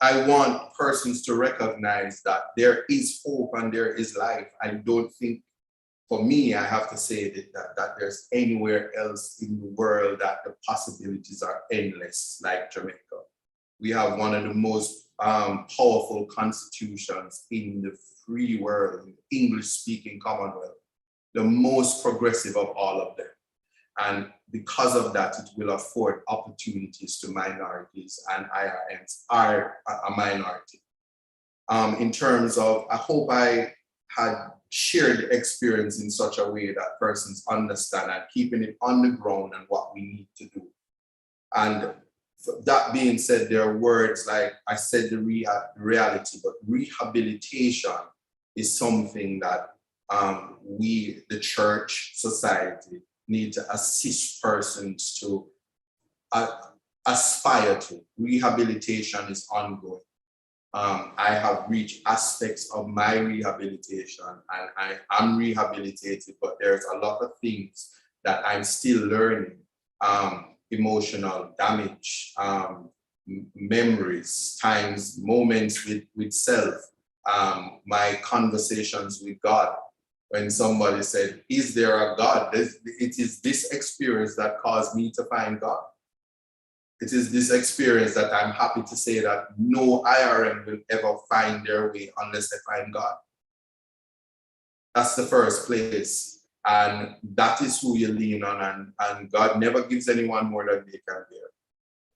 I want persons to recognize that there is hope and there is life. I don't think, for me, I have to say that there's anywhere else in the world that the possibilities are endless like Jamaica. We have one of the most powerful constitutions in the free world, in the English-speaking Commonwealth, the most progressive of all of them. And because of that, it will afford opportunities to minorities, and IRNs are a minority. In terms of, I hope I had shared the experience in such a way that persons understand and keeping it on the ground and what we need to do. And that being said, there are words like I said, the reality, but rehabilitation is something that we, the church, society, need to assist persons to aspire to. Rehabilitation is ongoing. I have reached aspects of my rehabilitation and I am rehabilitated, but there's a lot of things that I'm still learning. Emotional damage, memories, times, moments with self, my conversations with God. When somebody said, is there a God? It is this experience that caused me to find God. It is this experience that I'm happy to say that no IRM will ever find their way unless they find God. That's the first place. And that is who you lean on, and God never gives anyone more than they can bear.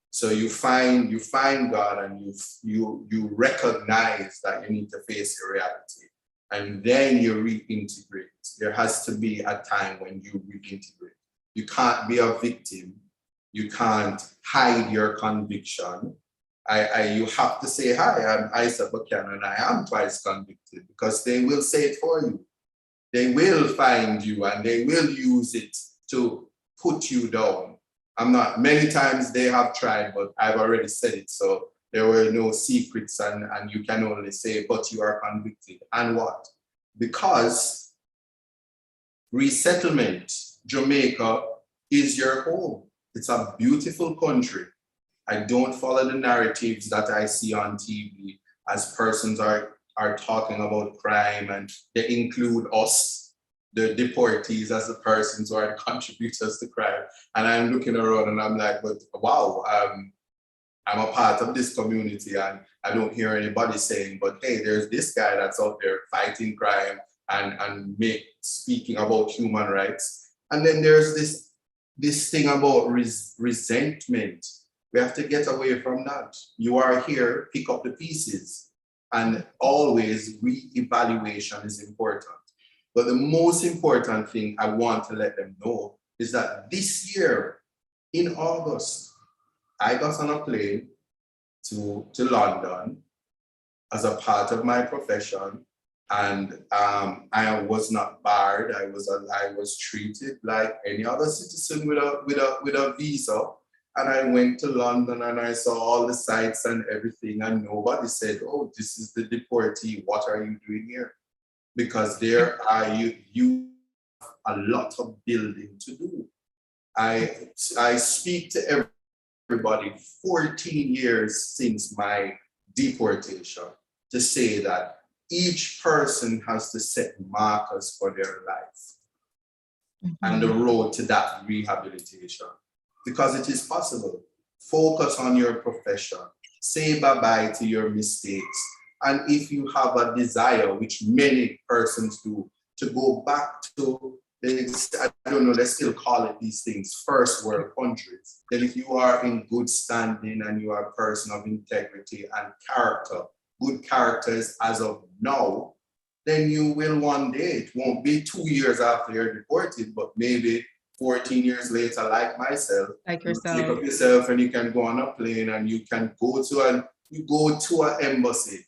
So you find God and you recognize that you need to face your reality. And then you reintegrate. There has to be a time when you reintegrate. You can't be a victim. You can't hide your conviction. You have to say, hi, I'm Isat Buchanan, I am twice convicted, because they will say it for you. They will find you and they will use it to put you down. Many times they have tried, but I've already said it. So there were no secrets and you can only say, but you are convicted. And what? Because resettlement, Jamaica is your home. It's a beautiful country. I don't follow the narratives that I see on TV as persons are talking about crime, and they include us, the deportees, as the persons who are the contributors to crime. And I'm looking around and I'm like, but wow, I'm a part of this community and I don't hear anybody saying, but hey, there's this guy that's out there fighting crime and speaking about human rights. And then there's this thing about resentment. We have to get away from that. You are here, pick up the pieces. And always re-evaluation is important. But the most important thing I want to let them know is that this year, in August, I got on a plane to London as a part of my profession, and I was not barred. I was treated like any other citizen with a visa. And I went to London and I saw all the sights and everything, and nobody said, oh, this is the deportee, what are you doing here? Because there are you have a lot of building to do. speak to everybody 14 years since my deportation to say that each person has to set markers for their life and the road to that rehabilitation, because it is possible. Focus on your profession, say bye-bye to your mistakes. And if you have a desire, which many persons do, to go back to, I don't know, let's still call it these things, first world countries, then if you are in good standing and you are a person of integrity and character, good characters as of now, then you will one day, it won't be 2 years after you're deported, but maybe 14 years later, like myself, Like you yourself. pick up yourself and you can go on a plane and you can go to an embassy.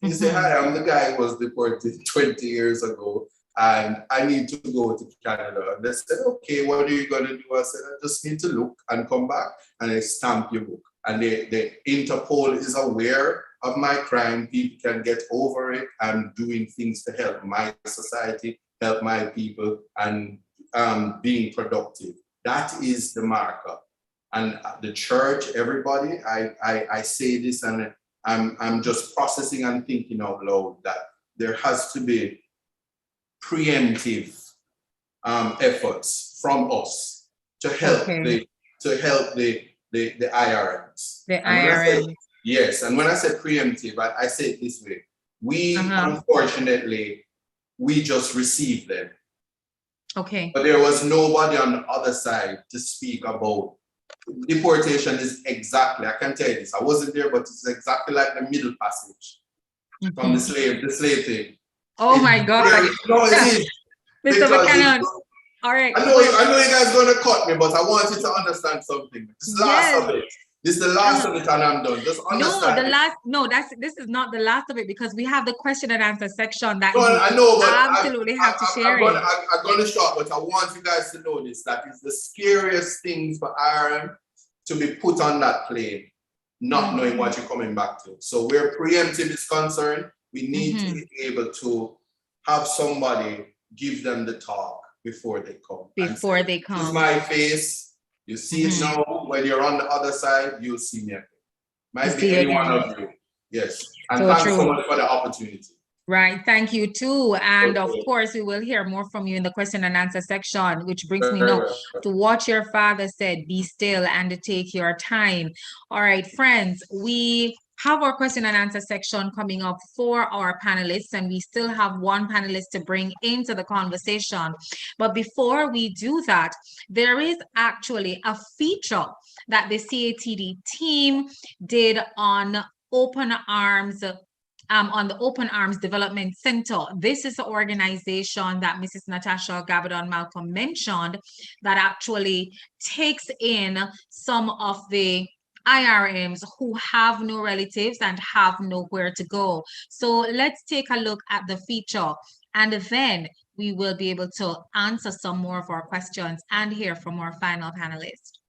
You say, hi, I'm the guy who was deported 20 years ago and I need to go to Canada. And they said, okay, what are you going to do? I said, I just need to look and come back, and they stamp your book. And the Interpol is aware of my crime. People can get over it. I'm doing things to help my society, help my people, and being productive. That is the marker. And the church, everybody, I say this, and I'm just processing and thinking out loud that there has to be preemptive efforts from us to help the IRMs. The IRM. Yes, and when I say preemptive, I say it this way. We, unfortunately, we just received them. Okay. But there was nobody on the other side to speak about. Deportation is exactly, I can tell you this, I wasn't there, but it's exactly like the Middle Passage from the slave thing. Oh my God. No, it is. Mr. Buchanan. All right. I know you guys are going to cut me, but I want you to understand something. This is the last of it. This is the last of it, and I'm done. Just understand. This is not the last of it, because we have the question and answer section that I know, but absolutely have to share it. I'm going to short, but I want you guys to know this, that it's the scariest things for IRM to be put on that plane, not knowing what you're coming back to. So where preemptive is concerned, we need to be able to have somebody give them the talk before they come. This is my face. You see it now. When you're on the other side, you'll see me again. Might be any one of you. Yes. And so thanks so much for the opportunity. Right. Thank you too. And of course, we will hear more from you in the question and answer section, which brings me now to what your father said, be still and take your time. All right, friends, we have our question and answer section coming up for our panelists, and we still have one panelist to bring into the conversation. But before we do that, there is actually a feature that the CATD team did on Open Arms, on the Open Arms Development Center. This is the organization that Mrs. Natasha Gabbidon Malcolm mentioned that actually takes in some of the IRMs who have no relatives and have nowhere to go. So let's take a look at the feature, and then we will be able to answer some more of our questions and hear from our final panelist.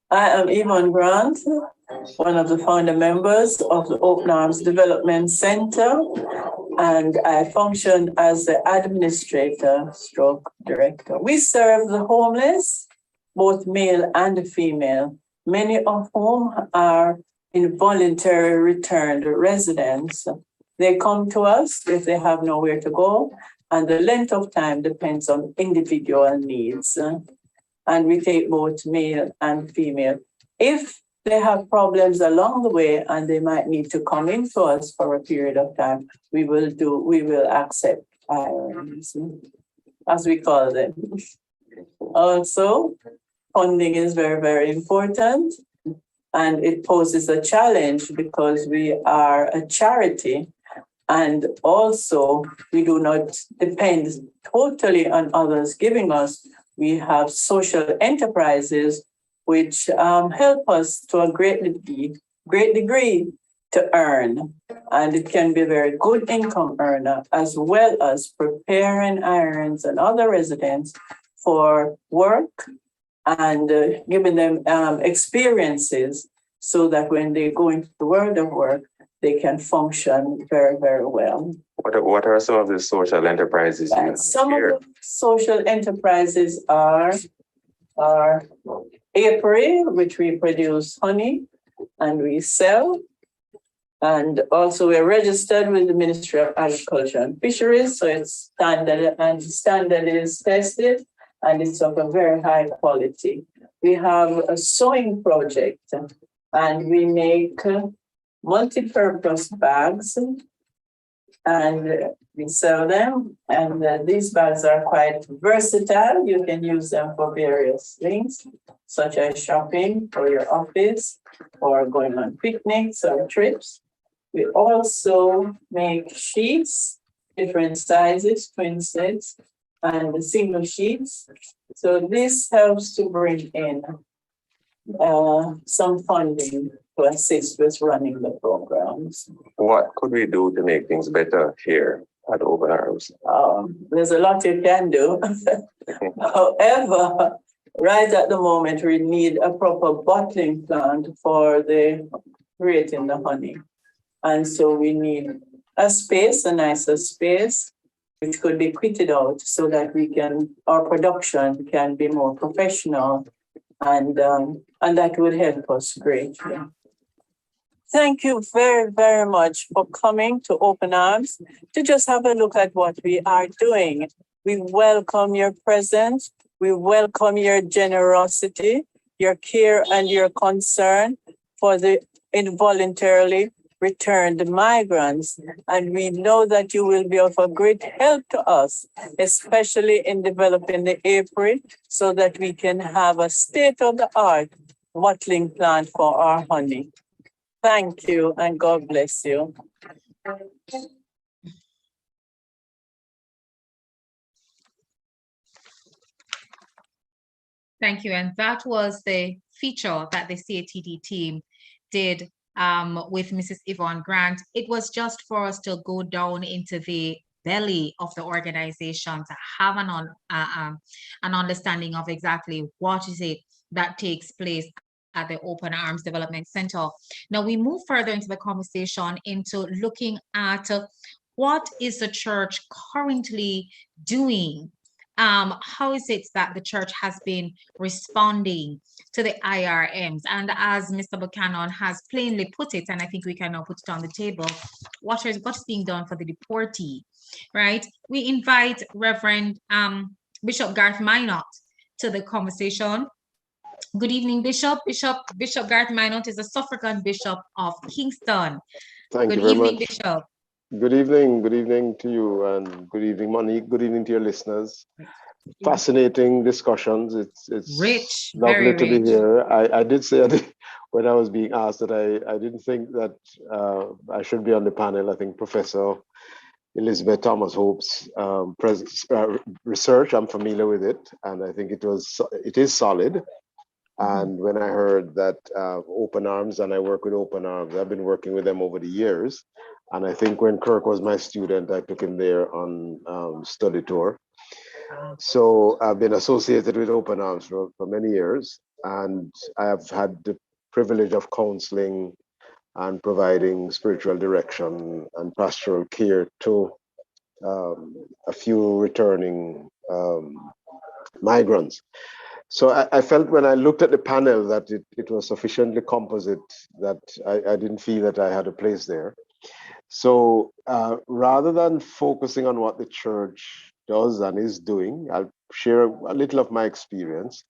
I am Yvonne Grant, one of the founder members of the Open Arms Development Center, and I function as the administrator stroke director. We serve the homeless, both male and female, many of whom are involuntary returned residents. They come to us if they have nowhere to go, and the length of time depends on individual needs. And we take both male and female. If they have problems along the way and they might need to come in to us for a period of time, we will accept IRMs, as we call them. Also, funding is very, very important, and it poses a challenge because we are a charity, and also we do not depend totally on others giving us. We have social enterprises which help us to a great degree to earn, and it can be a very good income earner, as well as preparing IRMs and other residents for work and giving them experiences so that when they go into the world of work, they can function very, very well. What are some of the social enterprises you have Some here? of the social enterprises are apiary, which we produce honey and we sell. And also we're registered with the Ministry of Agriculture and Fisheries, so it's standard and standard is tested and it's of a very high quality. We have a sewing project and we make multi-purpose bags and we sell them. And these bags are quite versatile. You can use them for various things, such as shopping for your office or going on picnics or trips. We also make sheets, different sizes, twin sets, and single sheets. So this helps to bring in some funding to assist with running the programs. What could we do to make things better here at Open Arms? There's a lot you can do. However, right at the moment, we need a proper bottling plant for creating the honey. And so we need a space, a nicer space, which could be kitted out so that our production can be more professional, and that would help us greatly. Thank you very, very much for coming to Open Arms to just have a look at what we are doing. We welcome your presence. We welcome your generosity, your care and your concern for the involuntarily returned migrants. And we know that you will be of a great help to us, especially in developing the apiary so that we can have a state-of-the-art bottling plant for our honey. Thank you and God bless you. Thank you. And that was the feature that the CATD team did with Mrs. Yvonne Grant. It was just for us to go down into the belly of the organization to have an understanding of exactly what is it that takes place at the Open Arms Development Center. Now we move further into the conversation into looking at what is the church currently doing. How is it that the church has been responding to the IRMs? And as Mr. Buchanan has plainly put it, and I think we can now put it on the table, what is being done for the deportee, right? We invite Reverend Bishop Garth Minott to the conversation. Good evening, Bishop. Bishop Garth Minott is a suffragan bishop of Kingston. Thank you very much. Bishop. Good evening to you, and good evening, Monique. Good evening to your listeners. Fascinating discussions. It's rich, lovely to be here. I did say when I was being asked that I didn't think that I should be on the panel. I think Professor Elizabeth Thomas Hope's research, I'm familiar with it, and I think it is solid. And when I heard that Open Arms, and I work with Open Arms, I've been working with them over the years. And I think when Kirk was my student, I took him there on study tour. So I've been associated with Open Arms for many years. And I have had the privilege of counseling and providing spiritual direction and pastoral care to a few returning migrants. So I felt when I looked at the panel that it was sufficiently composite that I didn't feel that I had a place there. So rather than focusing on what the church does and is doing, I'll share a little of my experience,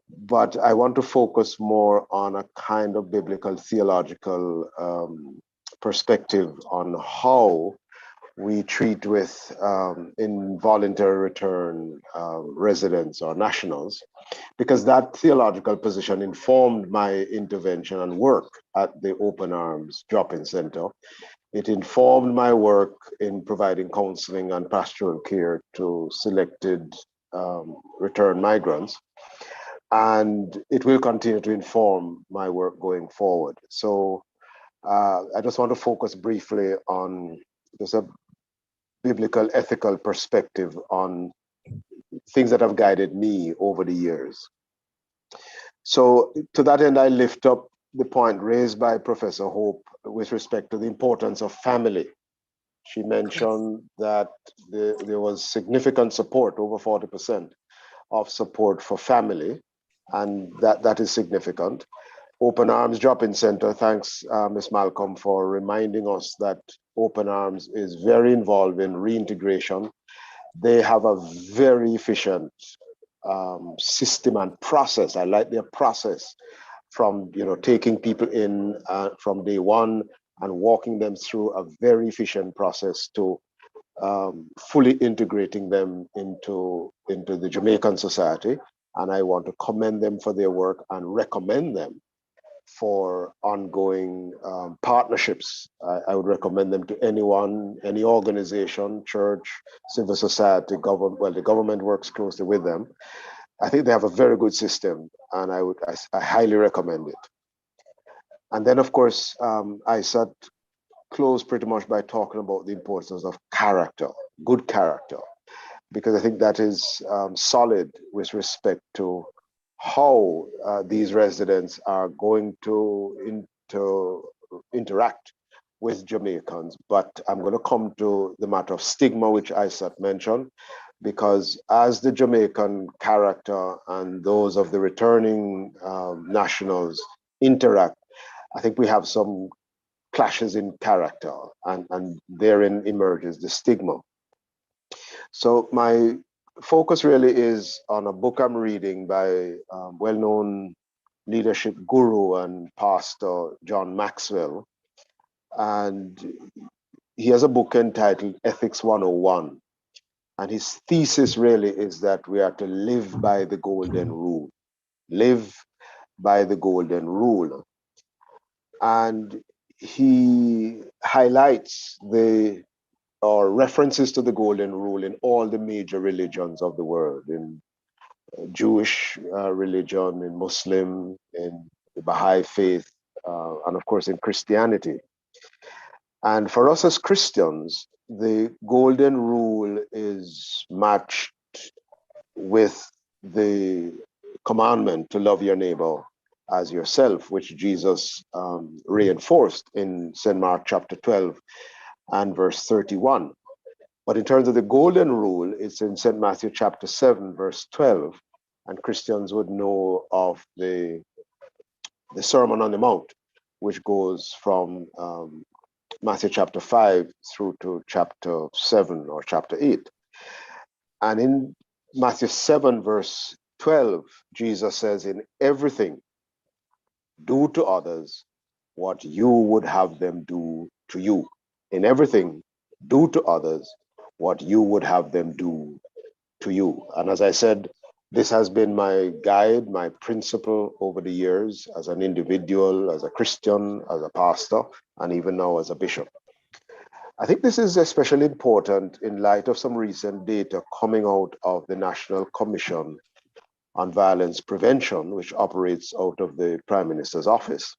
but I want to focus more on a kind of biblical theological perspective on how we treat with involuntary return residents or nationals, because that theological position informed my intervention and work at the Open Arms Drop-In Center. It informed my work in providing counseling and pastoral care to selected return migrants. And it will continue to inform my work going forward. So I just want to focus briefly on just a biblical ethical perspective on things that have guided me over the years. So to that end, I lift up the point raised by Professor Hope with respect to the importance of family She mentioned that there was significant support, over 40% of support for family, and that is significant. Open Arms Drop-in Center, thanks Ms. Malcolm for reminding us that Open Arms is very involved in reintegration. They have a very efficient system and process. I like their process from taking people in from day one and walking them through a very efficient process to fully integrating them into the Jamaican society. And I want to commend them for their work and recommend them for ongoing partnerships. I would recommend them to anyone, any organization, church, civil society, government. Well, the government works closely with them. I think they have a very good system, and I highly recommend it. And then, of course, Isat closed pretty much by talking about the importance of character, good character, because I think that is solid with respect to how these residents are going to interact with Jamaicans. But I'm going to come to the matter of stigma, which Isat mentioned, because as the Jamaican character and those of the returning nationals interact, I think we have some clashes in character, and therein emerges the stigma. So my focus really is on a book I'm reading by well-known leadership guru and pastor John Maxwell. And he has a book entitled Ethics 101. And his thesis really is that we are to live by the golden rule. Live by the golden rule. And he highlights references to the golden rule in all the major religions of the world, in Jewish religion, in Muslim, in the Baha'i faith, and of course in Christianity. And for us as Christians, the golden rule is matched with the commandment to love your neighbor as yourself, which Jesus reinforced in St. Mark chapter 12 and verse 31. But in terms of the golden rule, it's in St. Matthew chapter 7, verse 12, and Christians would know of the Sermon on the Mount, which goes from Matthew chapter 5 through to chapter 7 or chapter 8. And in Matthew 7, verse 12, Jesus says, in everything, do to others what you would have them do to you. In everything, do to others what you would have them do to you. And as I said, this has been my guide, my principle over the years as an individual, as a Christian, as a pastor, and even now as a bishop. I think this is especially important in light of some recent data coming out of the National Commission on Violence Prevention, which operates out of the Prime Minister's office.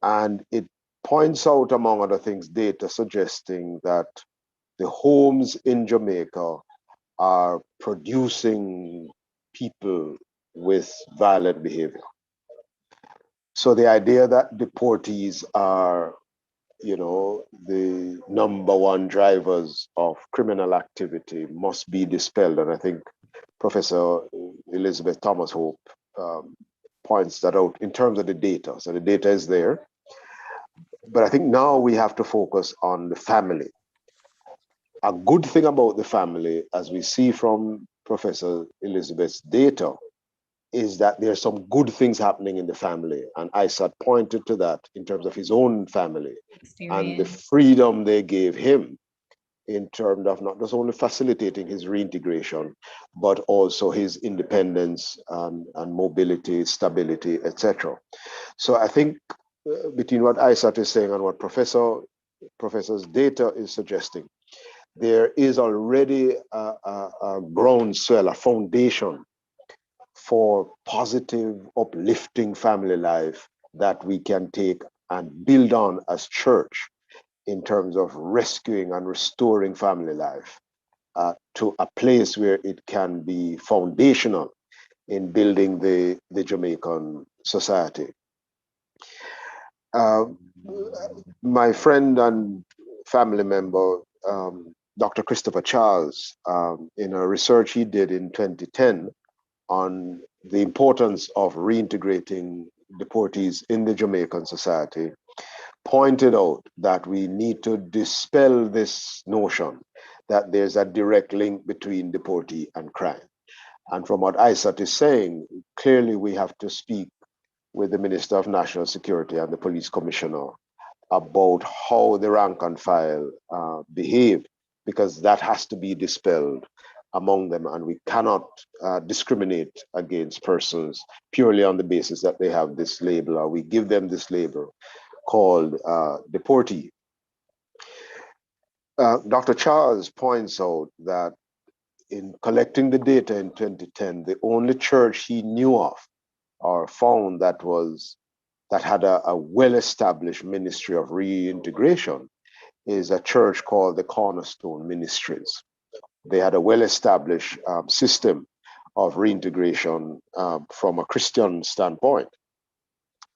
And it points out, among other things, data suggesting that the homes in Jamaica are producing people with violent behavior. So the idea that deportees are, the number one drivers of criminal activity must be dispelled. And I think Professor Elizabeth Thomas Hope points that out in terms of the data. So the data is there. But I think now we have to focus on the family. A good thing about the family, as we see from Professor Elizabeth's data, is that there are some good things happening in the family. And Isat pointed to that in terms of his own family and the freedom they gave him in terms of not just only facilitating his reintegration, but also his independence and mobility, stability, etc. So I think between what Isat is saying and what Professor's data is suggesting, there is already a groundswell, a foundation for positive, uplifting family life that we can take and build on as church in terms of rescuing and restoring family life to a place where it can be foundational in building the Jamaican society. My friend and family member, Dr. Christopher Charles, in a research he did in 2010 on the importance of reintegrating deportees in the Jamaican society, pointed out that we need to dispel this notion that there's a direct link between deportee and crime. And from what Isat is saying, clearly we have to speak with the Minister of National Security and the Police Commissioner about how the rank and file behave, because that has to be dispelled among them, and we cannot discriminate against persons purely on the basis that they have this label, or we give them this label called deportee. Dr. Charles points out that in collecting the data in 2010, the only church he knew of or found that had a well-established ministry of reintegration is a church called the Cornerstone Ministries. They had a well-established system of reintegration from a Christian standpoint.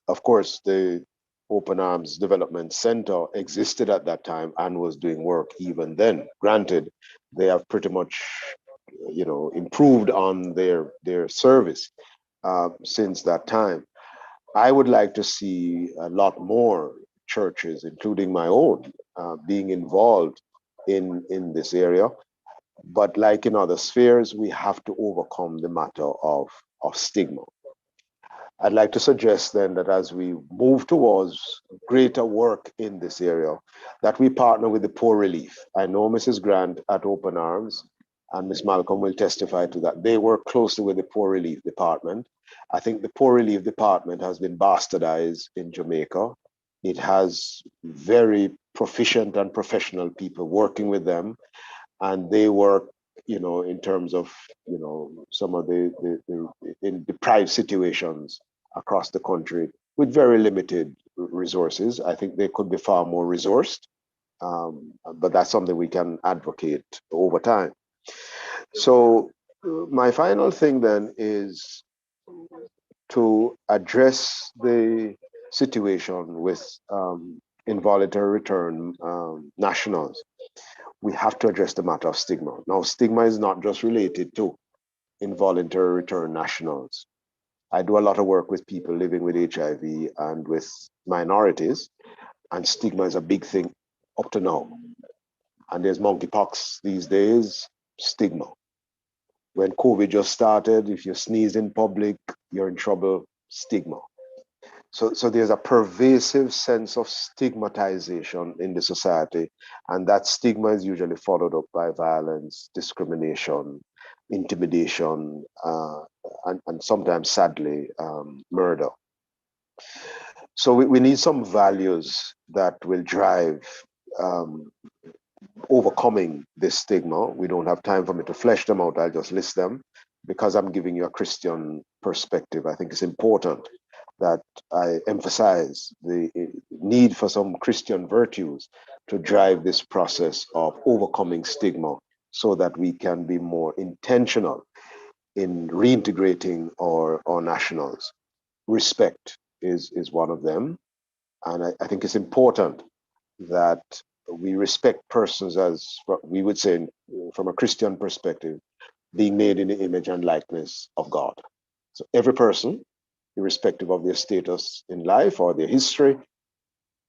Of course, the Open Arms Development Center existed at that time and was doing work even then. Granted, they have pretty much, improved on their service since that time. I would like to see a lot more churches, including my own, being involved in this area. But like in other spheres, we have to overcome the matter of stigma. I'd like to suggest then that as we move towards greater work in this area, that we partner with the poor relief. I know Mrs. Grant at Open Arms and Ms. Malcolm will testify to that. They work closely with the poor relief department. I think the poor relief department has been bastardized in Jamaica. It has very proficient and professional people working with them, and they work, in terms of, some of the in deprived situations across the country with very limited resources. I think they could be far more resourced, but that's something we can advocate over time. So my final thing then is to address the situation with involuntary return nationals. We have to address the matter of stigma. Now, stigma is not just related to involuntary return nationals. I do a lot of work with people living with HIV and with minorities, and stigma is a big thing up to now. And there's monkeypox these days, stigma. When COVID just started, if you sneeze in public, you're in trouble, stigma. So there's a pervasive sense of stigmatization in the society, and that stigma is usually followed up by violence, discrimination, intimidation, and sometimes, sadly, murder. So we need some values that will drive overcoming this stigma. We don't have time for me to flesh them out. I'll just list them because I'm giving you a Christian perspective. I think it's important that I emphasize the need for some Christian virtues to drive this process of overcoming stigma so that we can be more intentional in reintegrating our nationals. Respect is one of them. And I think it's important that we respect persons as, we would say, from a Christian perspective, being made in the image and likeness of God. So every person, irrespective of their status in life or their history,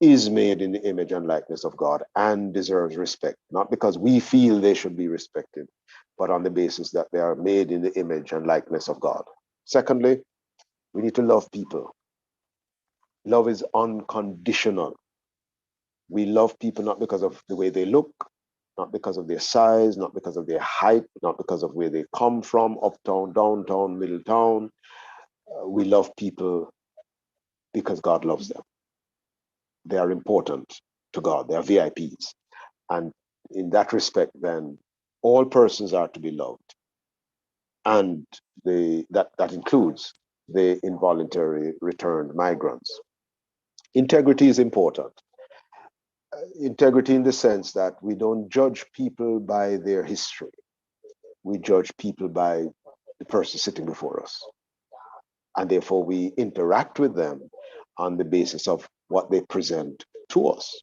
is made in the image and likeness of God and deserves respect, not because we feel they should be respected, but on the basis that they are made in the image and likeness of God. Secondly, we need to love people. Love is unconditional. We love people not because of the way they look, not because of their size, not because of their height, not because of where they come from, uptown, downtown, middletown. We love people because God loves them. They are important to God. They are VIPs. And in that respect, then, all persons are to be loved. And that includes the involuntary returned migrants. Integrity is important. Integrity in the sense that we don't judge people by their history. We judge people by the person sitting before us. And therefore we interact with them on the basis of what they present to us.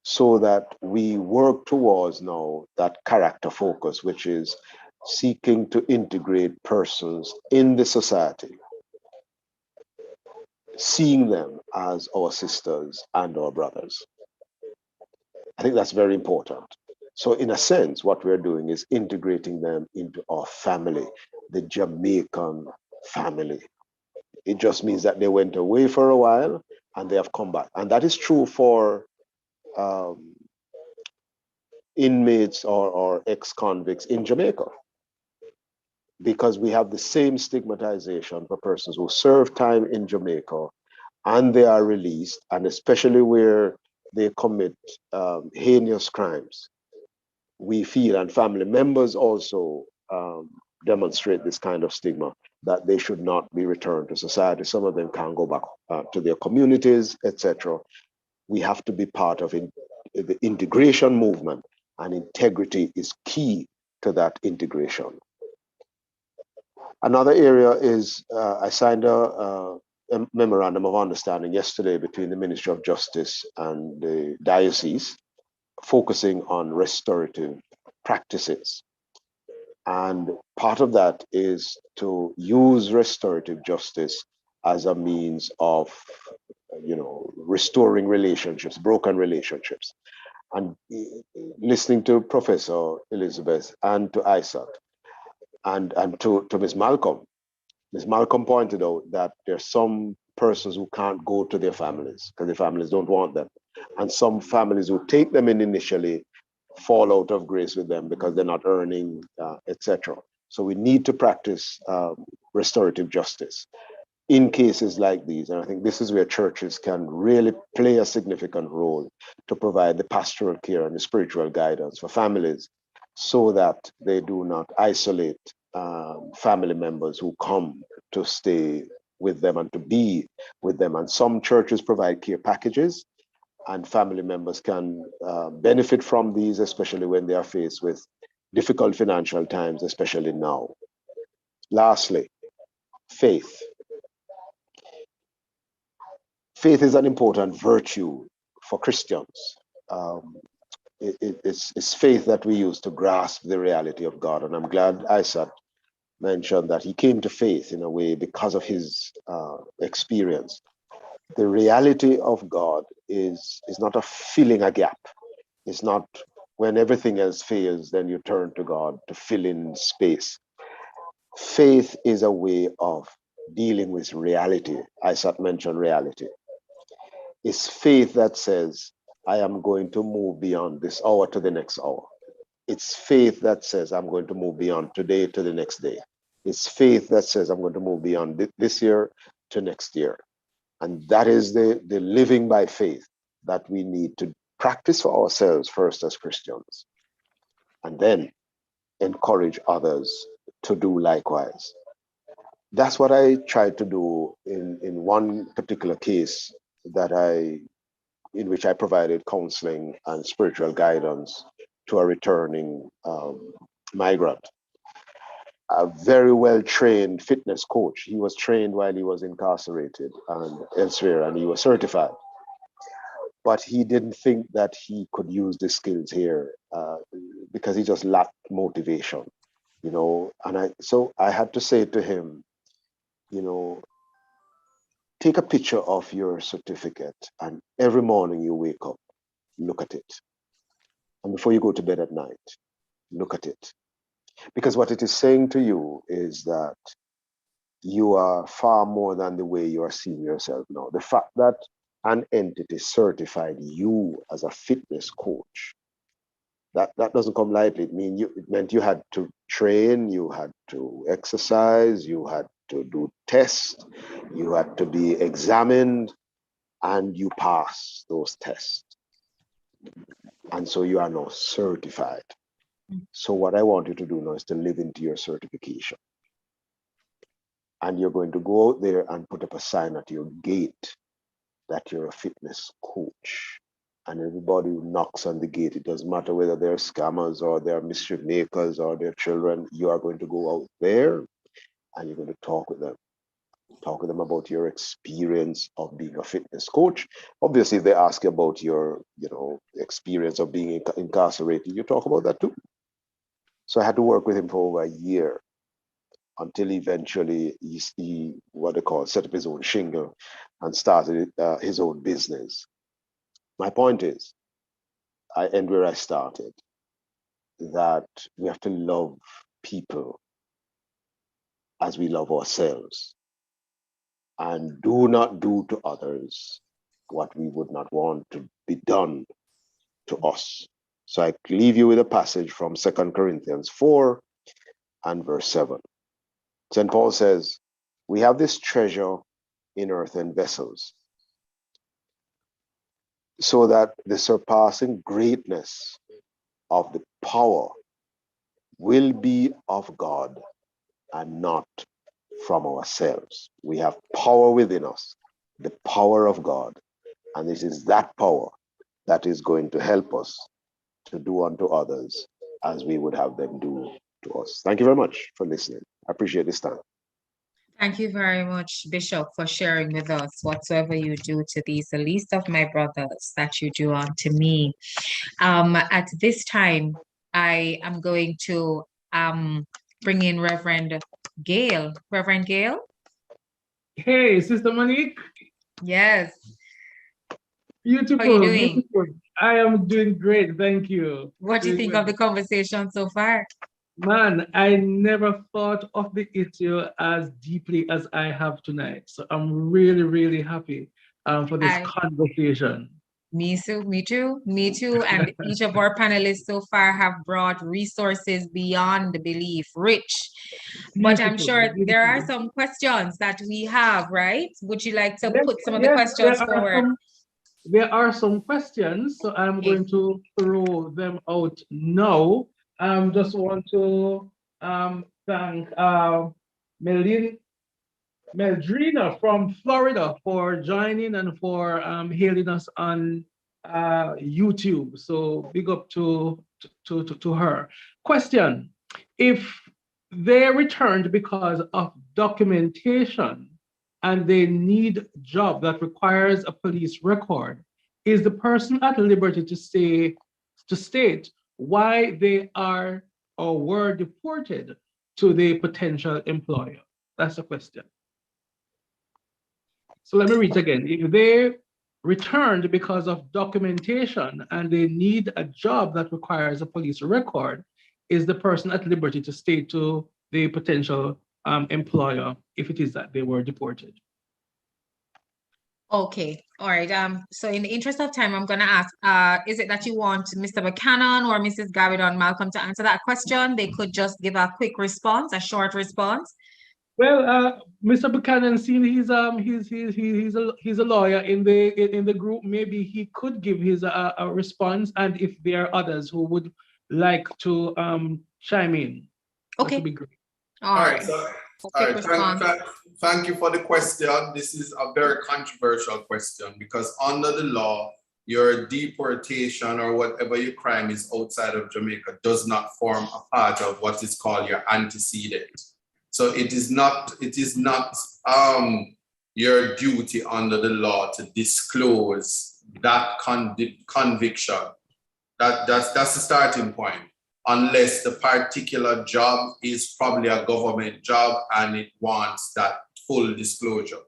so that we work towards now that character focus, which is seeking to integrate persons in the society, seeing them as our sisters and our brothers. I think that's very important. So in a sense, what we're doing is integrating them into our family, the Jamaican family. It just means that they went away for a while and they have come back. And that is true for inmates or ex-convicts in Jamaica, because we have the same stigmatization for persons who serve time in Jamaica and they are released, and especially where they commit heinous crimes. We feel, and family members also demonstrate this kind of stigma, that they should not be returned to society. Some of them can't go back to their communities, etc. We have to be part of the integration movement, and integrity is key to that integration. Another area is I signed a memorandum of understanding yesterday between the Ministry of Justice and the Diocese, focusing on restorative practices. And part of that is to use restorative justice as a means of, restoring relationships, broken relationships. And listening to Professor Elizabeth and to Isat and to Ms. Malcolm, Ms. Malcolm pointed out that there's some persons who can't go to their families because their families don't want them. And some families who take them in initially fall out of grace with them because they're not earning, etc. So we need to practice restorative justice in cases like these. And I think this is where churches can really play a significant role to provide the pastoral care and the spiritual guidance for families so that they do not isolate family members who come to stay with them and to be with them. And some churches provide care packages, and family members can benefit from these, especially when they are faced with difficult financial times, especially now. Lastly, faith. Faith is an important virtue for Christians. It's faith that we use to grasp the reality of God. And I'm glad Isat mentioned that he came to faith in a way because of his experience. The reality of God is not a filling a gap. It's not when everything else fails, then you turn to God to fill in space. Faith is a way of dealing with reality. Isaac mentioned reality. It's faith that says, I am going to move beyond this hour to the next hour. It's faith that says, I'm going to move beyond today to the next day. It's faith that says, I'm going to move beyond this year to next year. And that is the living by faith that we need to practice for ourselves first as Christians, and then encourage others to do likewise. That's what I tried to do in one particular case in which I provided counseling and spiritual guidance to a returning migrant. A very well-trained fitness coach. He was trained while he was incarcerated and elsewhere, and he was certified. But he didn't think that he could use the skills here because he just lacked motivation, And so I had to say to him, take a picture of your certificate, and every morning you wake up, look at it. And before you go to bed at night, look at it. Because what it is saying to you is that you are far more than the way you are seeing yourself now. The fact that an entity certified you as a fitness coach, that doesn't come lightly. It meant you had to train, you had to exercise, you had to do tests, you had to be examined, and you pass those tests. And so you are now certified. So what I want you to do now is to live into your certification. And you're going to go out there and put up a sign at your gate that you're a fitness coach. And everybody who knocks on the gate, it doesn't matter whether they're scammers or they're mischief makers or they're children, you are going to go out there and you're going to talk with them. talk to them about your experience of being a fitness coach. Obviously, if they ask you about your, experience of being incarcerated, you talk about that too. So I had to work with him for over a year until eventually he what they call, set up his own shingle and started his own business. My point is, I end where I started, that we have to love people as we love ourselves, and do not do to others what we would not want to be done to us. So I leave you with a passage from 2 Corinthians 4 and verse 7. St. Paul says, we have this treasure in earthen vessels, so that the surpassing greatness of the power will be of God and not from ourselves. We have power within us, the power of God, and it is that power that is going to help us to do unto others as we would have them do to us. Thank you very much for listening. I appreciate this time. Thank you very much, Bishop, for sharing with us whatsoever you do to these, the least of my brothers, that you do unto me. At this time, I am going to bring in Reverend Gail. Reverend Gail? Hey, Sister Monique. Yes. Beautiful. How are you doing? Beautiful. I am doing great, thank you. What do you think of the conversation so far? Man, I never thought of the issue as deeply as I have tonight. So I'm really, really happy for this conversation. Me too, me too, me too. And each of our panelists so far have brought resources beyond belief, rich. But I'm sure there are some questions that we have, right? Would you like to put some of the questions forward? There are some questions, so I'm going to throw them out now. Just want to thank Meldrina from Florida for joining and for hailing us on YouTube. So big up to her. Question: if they returned because of documentation and they need a job that requires a police record, is the person at liberty to state why they are or were deported to the potential employer? That's the question. So let me read again. If they returned because of documentation and they need a job that requires a police record, is the person at liberty to state to the potential employer if it is that they were deported? Okay, all right. So in the interest of time, I'm gonna ask, is it that you want Mr. Buchanan or Mrs. Gabbidon Malcolm to answer that question? They could just give a quick response, a short response. Well, Mr. Buchanan, seeing he's a lawyer in the group, maybe he could give his a response, and if there are others who would like to chime in, okay, that would be great. All right. So, thank you for the question. This is a very controversial question because under the law, your deportation or whatever your crime is outside of Jamaica does not form a part of what is called your antecedent. So it is not your duty under the law to disclose that conviction. That's the starting point, unless the particular job is probably a government job and it wants that full disclosure.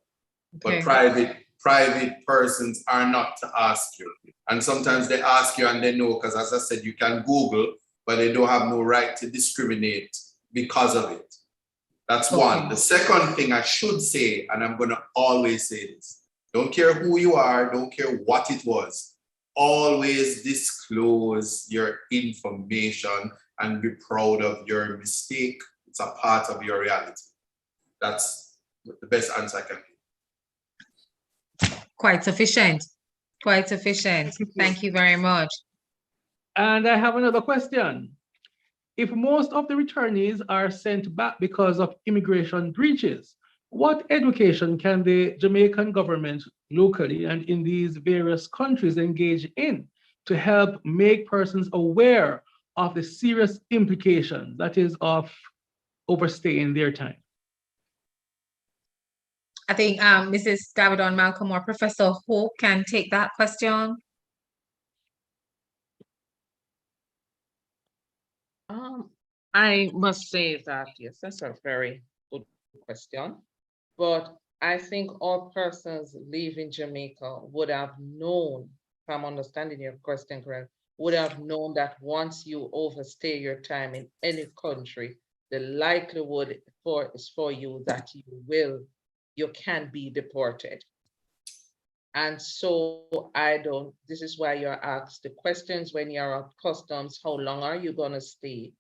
Okay. But private persons are not to ask you. And sometimes they ask you and they know, because as I said, you can Google, but they don't have no right to discriminate because of it. That's one. The second thing I should say, and I'm going to always say this, don't care who you are, don't care what it was, always disclose your information and be proud of your mistake. It's a part of your reality. That's the best answer I can give. Quite sufficient. Quite sufficient. Thank you very much. And I have another question. If most of the returnees are sent back because of immigration breaches, what education can the Jamaican government locally and in these various countries engage in to help make persons aware of the serious implications, that is, of overstaying their time? I think Mrs. Gabbidon Malcolm or Professor Hope can take that question. I must say that, yes, that's a very good question. But I think all persons leaving Jamaica would have known, if I'm understanding your question correct, would have known that once you overstay your time in any country, the likelihood is for you that you can be deported. And so this is why you're asked the questions when you're at customs, how long are you gonna stay?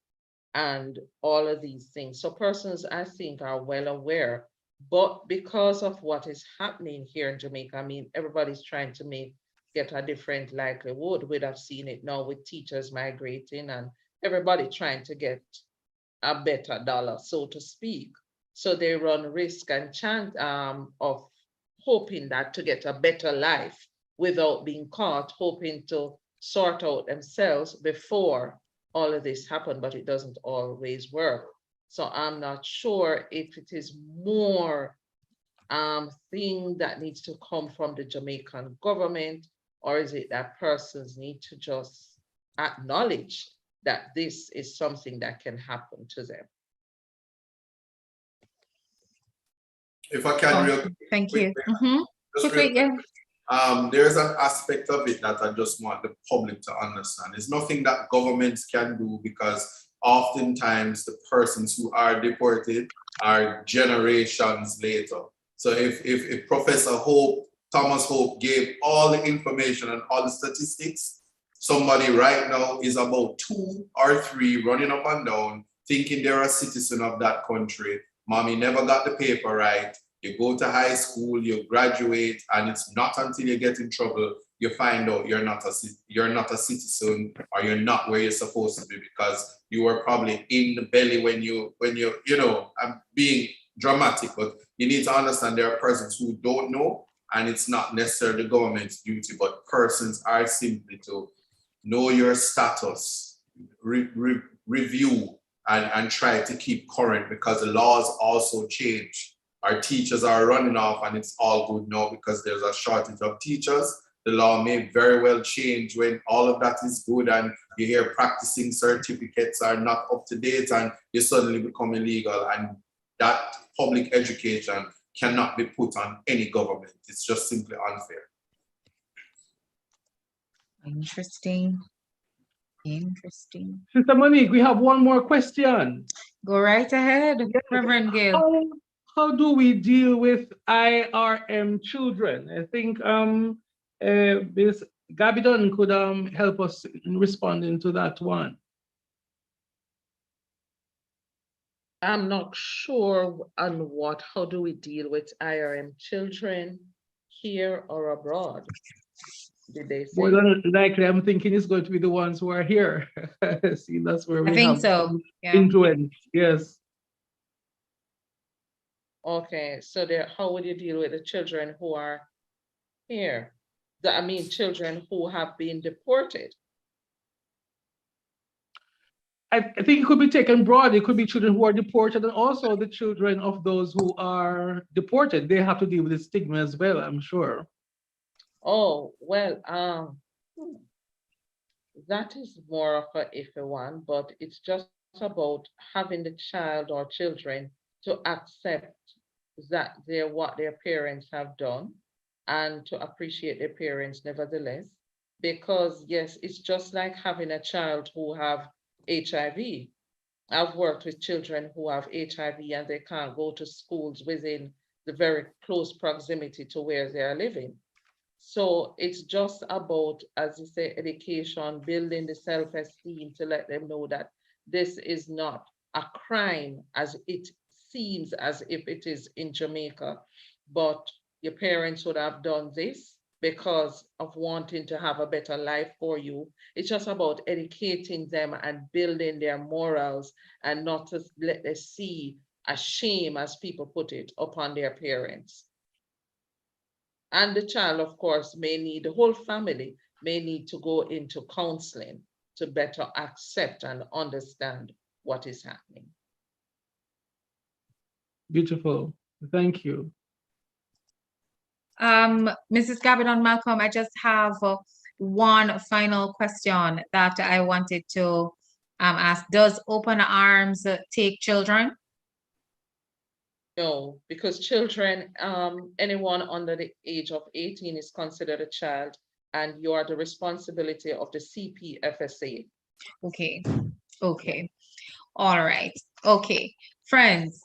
And all of these things. So persons, I think, are well aware, but because of what is happening here in Jamaica, I mean, everybody's trying to get a different likelihood. We'd have seen it now with teachers migrating and everybody trying to get a better dollar, so to speak. So they run risk and chance of hoping that to get a better life without being caught, hoping to sort out themselves before all of this happened, but it doesn't always work. So I'm not sure if it is more thing that needs to come from the Jamaican government, or is it that persons need to just acknowledge that this is something that can happen to them. If I can, real quick. Thank you. There's an aspect of it that I just want the public to understand. It's nothing that governments can do, because oftentimes the persons who are deported are generations later. So if Professor Thomas Hope gave all the information and all the statistics, somebody right now is about 2 or 3 running up and down, thinking they're a citizen of that country. Mommy never got the paper right. You go to high school, you graduate, and it's not until you get in trouble you find out you're not a citizen, or you're not where you're supposed to be, because you were probably in the belly when you know, I'm being dramatic, but you need to understand there are persons who don't know, and it's not necessarily the government's duty, but persons are simply to know your status, review, and try to keep current, because the laws also change. Our teachers are running off, and it's all good now because there's a shortage of teachers. The law may very well change when all of that is good, and you hear practicing certificates are not up to date, and you suddenly become illegal, and that public education cannot be put on any government. It's just simply unfair. Interesting. Sister Monique, we have one more question. Go right ahead, Yes. Reverend Gail. How do we deal with IRM children? I think Ms. Gabbidon could help us in responding to that one. I'm not sure on how do we deal with IRM children here or abroad? Did they say? More than likely, I'm thinking it's going to be the ones who are here. See, that's where we have so. Yeah. influence. Yes. Okay, so how would you deal with the children who are here? I mean, children who have been deported. I think it could be taken broad. It could be children who are deported, and also the children of those who are deported. They have to deal with the stigma as well, I'm sure. Oh, well, that is more of a iffy one, but it's just about having the child or children to accept that what their parents have done, and to appreciate their parents nevertheless. Because yes, it's just like having a child who have HIV. I've worked with children who have HIV and they can't go to schools within the very close proximity to where they are living. So it's just about, as you say, education, building the self-esteem to let them know that this is not a crime as it seems as if it is in Jamaica, but your parents would have done this because of wanting to have a better life for you. It's just about educating them and building their morals, and not to let them see a shame, as people put it, upon their parents. And the child, of course, the whole family may need to go into counseling to better accept and understand what is happening. Beautiful. Thank you. Mrs. Gabbidon Malcolm, I just have one final question that I wanted to ask. Does Open Arms take children? No, because children, anyone under the age of 18 is considered a child, and you are the responsibility of the CPFSA. Okay, okay, all right, okay, friends.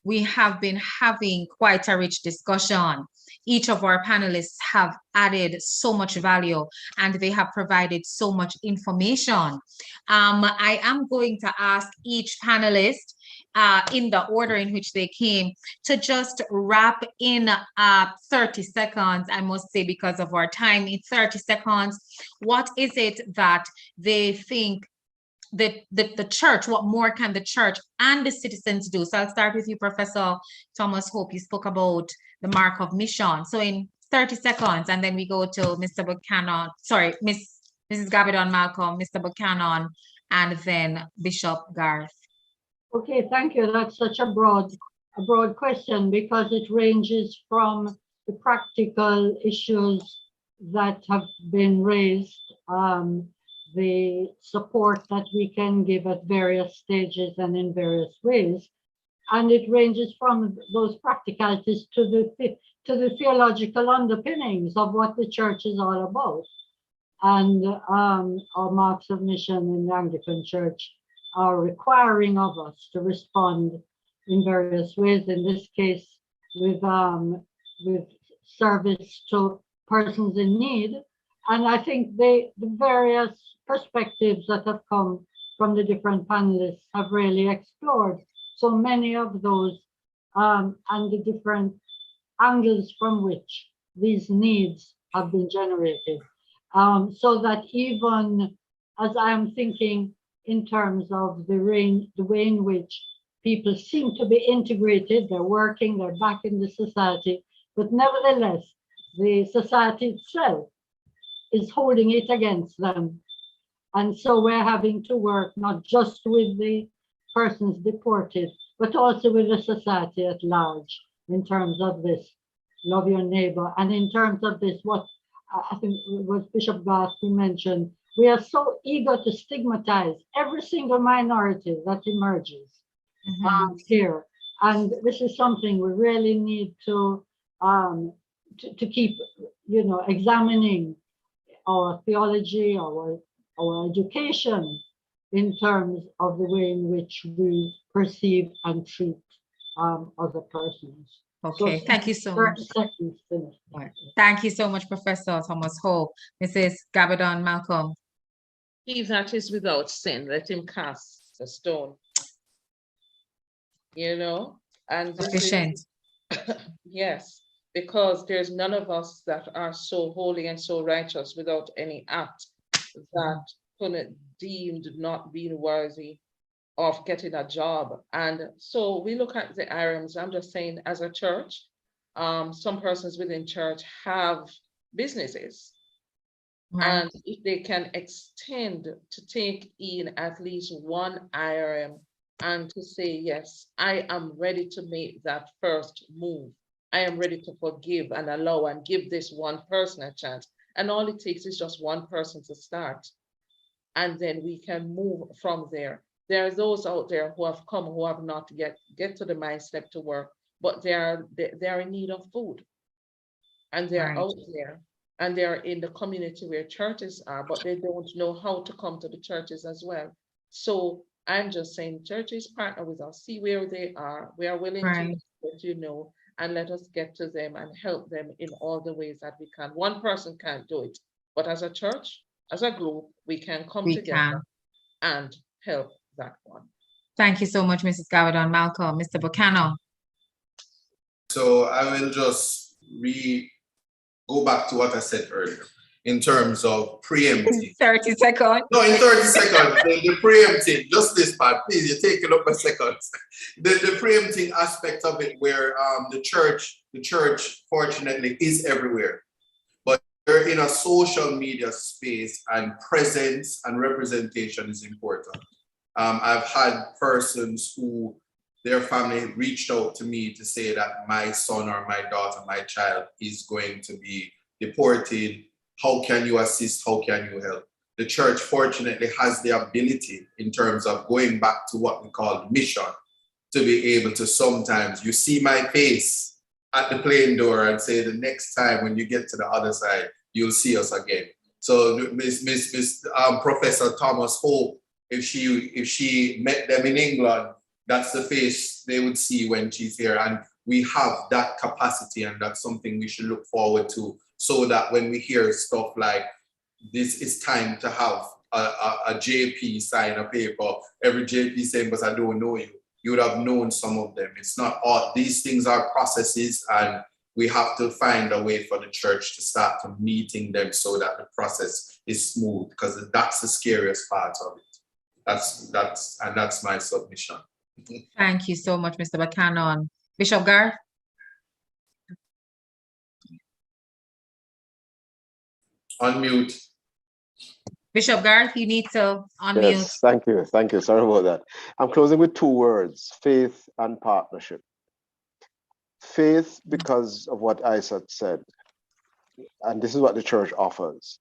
We have been having quite a rich discussion. Each of our panelists have added so much value and they have provided so much information. I am going to ask each panelist in the order in which they came to just wrap in 30 seconds, I must say, because of our time, in 30 seconds, what is it that they think the church, what more can the church and the citizens do? So I'll start with you, Professor Thomas Hope. You spoke about the mark of mission. So in 30 seconds, and then we go to Mr. Buchanan, sorry, Mrs. Gabbidon Malcolm, Mr. Buchanan, and then Bishop Garth. Okay, thank you. That's such a broad question because it ranges from the practical issues that have been raised, the support that we can give at various stages and in various ways. And it ranges from those practicalities to the theological underpinnings of what the church is all about. And our marks of mission in the Anglican Church are requiring of us to respond in various ways, in this case with service to persons in need. And I think the various perspectives that have come from the different panelists have really explored so many of those and the different angles from which these needs have been generated. So that even as I am thinking in terms of the way in which people seem to be integrated, they're working, they're back in the society, but nevertheless, the society itself is holding it against them. And so we're having to work not just with the persons deported, but also with the society at large in terms of this, love your neighbor. And in terms of this, what I think it was Bishop Garth who mentioned, we are so eager to stigmatize every single minority that emerges here. And this is something we really need to keep, examining our theology, our education in terms of the way in which we perceive and treat other persons. Okay, so thank you so much. Thank you so much, Professor Thomas Hope. Mrs. Gabbidon Malcolm. He that is without sin, let him cast a stone. And Sufficient. Yes, because there's none of us that are so holy and so righteous without any act that couldn't deemed not being worthy of getting a job. And so we look at the items. I'm just saying, as a church, some persons within church have businesses. Right. And if they can extend to take in at least one IRM and to say, yes, I am ready to make that first move. I am ready to forgive and allow and give this one person a chance. And all it takes is just one person to start. And then we can move from there. There are those out there who have come, who have not yet get to the mindset to work, but they are in need of food. And they're out there. And they're in the community where churches are, but they don't know how to come to the churches as well. So I'm just saying, churches partner with us, see where they are. We are willing to let you know, and let us get to them and help them in all the ways that we can. One person can't do it, but as a church, as a group, we can come together and help that one. Thank you so much, Mrs. Gabbidon Malcolm. Mr. Buchanan. So I will just go back to what I said earlier in terms of preempting. 30 seconds. No, in 30 seconds, the preempting, just this part, please, you're taking up a second. The preempting aspect of it where the church fortunately is everywhere, but they're in a social media space and presence and representation is important. I've had persons who their family reached out to me to say that my son or my daughter, my child is going to be deported. How can you assist? How can you help? The church fortunately has the ability in terms of going back to what we call mission, to be able to sometimes you see my face at the plane door and say the next time when you get to the other side, you'll see us again. So Professor Thomas Hope, if she met them in England, that's the face they would see when she's here. And we have that capacity, and that's something we should look forward to, so that when we hear stuff like this, it's time to have a JP sign a paper. Every JP saying, but I don't know you. You would have known some of them. It's not all, these things are processes, and we have to find a way for the church to start to meeting them so that the process is smooth, because that's the scariest part of it. That's my submission. Thank you so much, Mr. Buchanan. Bishop Garth? Unmute. Bishop Garth, you need to unmute. Yes, thank you. Thank you. Sorry about that. I'm closing with two words: faith and partnership. Faith, because of what Isat said, and this is what the church offers.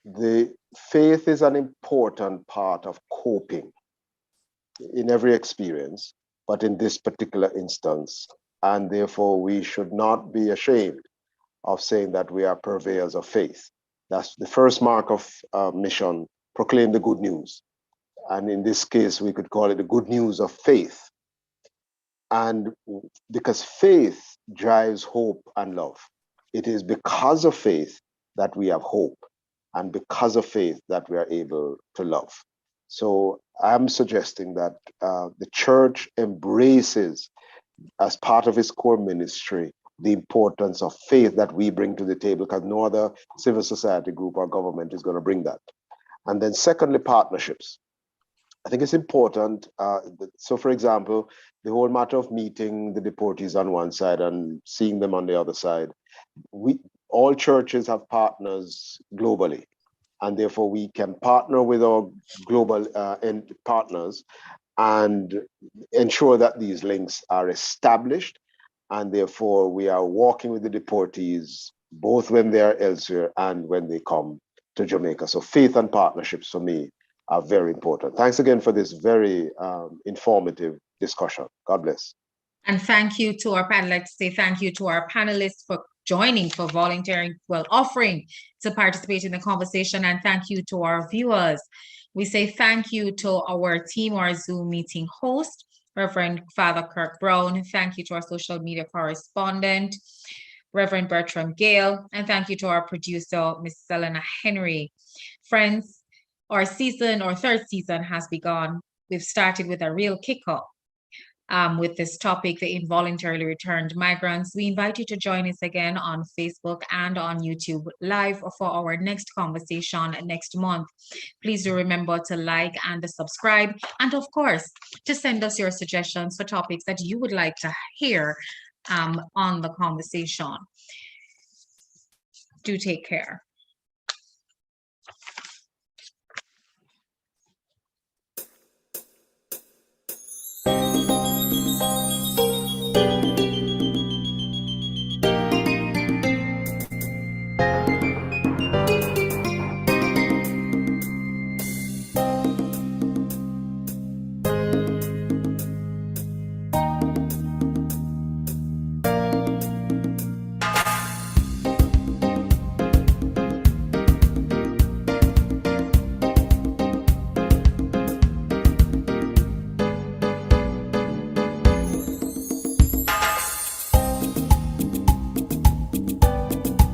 The faith is an important part of coping in every experience, but in this particular instance, and therefore we should not be ashamed of saying that we are purveyors of faith. That's the first mark of mission: proclaim the good news. And in this case, we could call it the good news of faith. And because faith drives hope and love, it is because of faith that we have hope, and because of faith that we are able to love. So I'm suggesting that the church embraces, as part of its core ministry, the importance of faith that we bring to the table, because no other civil society group or government is going to bring that. And then secondly, partnerships. I think it's important. So for example, the whole matter of meeting the deportees on one side and seeing them on the other side, all churches have partners globally, and therefore we can partner with our global partners and ensure that these links are established, and therefore we are walking with the deportees both when they are elsewhere and when they come to Jamaica. So faith and partnerships for me are very important. Thanks again for this very informative discussion. God bless. And thank you to our panel. I'd like to say thank you to our panelists for joining, for volunteering, well, offering to participate in the conversation. And thank you to our viewers. We say thank you to our team, our Zoom meeting host, Reverend Father Kirk Brown. Thank you to our social media correspondent, Reverend Bertram Gale. And thank you to our producer, Ms. Selena Henry. Friends, our third season has begun. We've started with a real kickoff with this topic, the involuntarily returned migrants. We invite you to join us again on Facebook and on YouTube Live for our next conversation next month. Please do remember to like and subscribe, and of course, to send us your suggestions for topics that you would like to hear on the conversation. Do take care.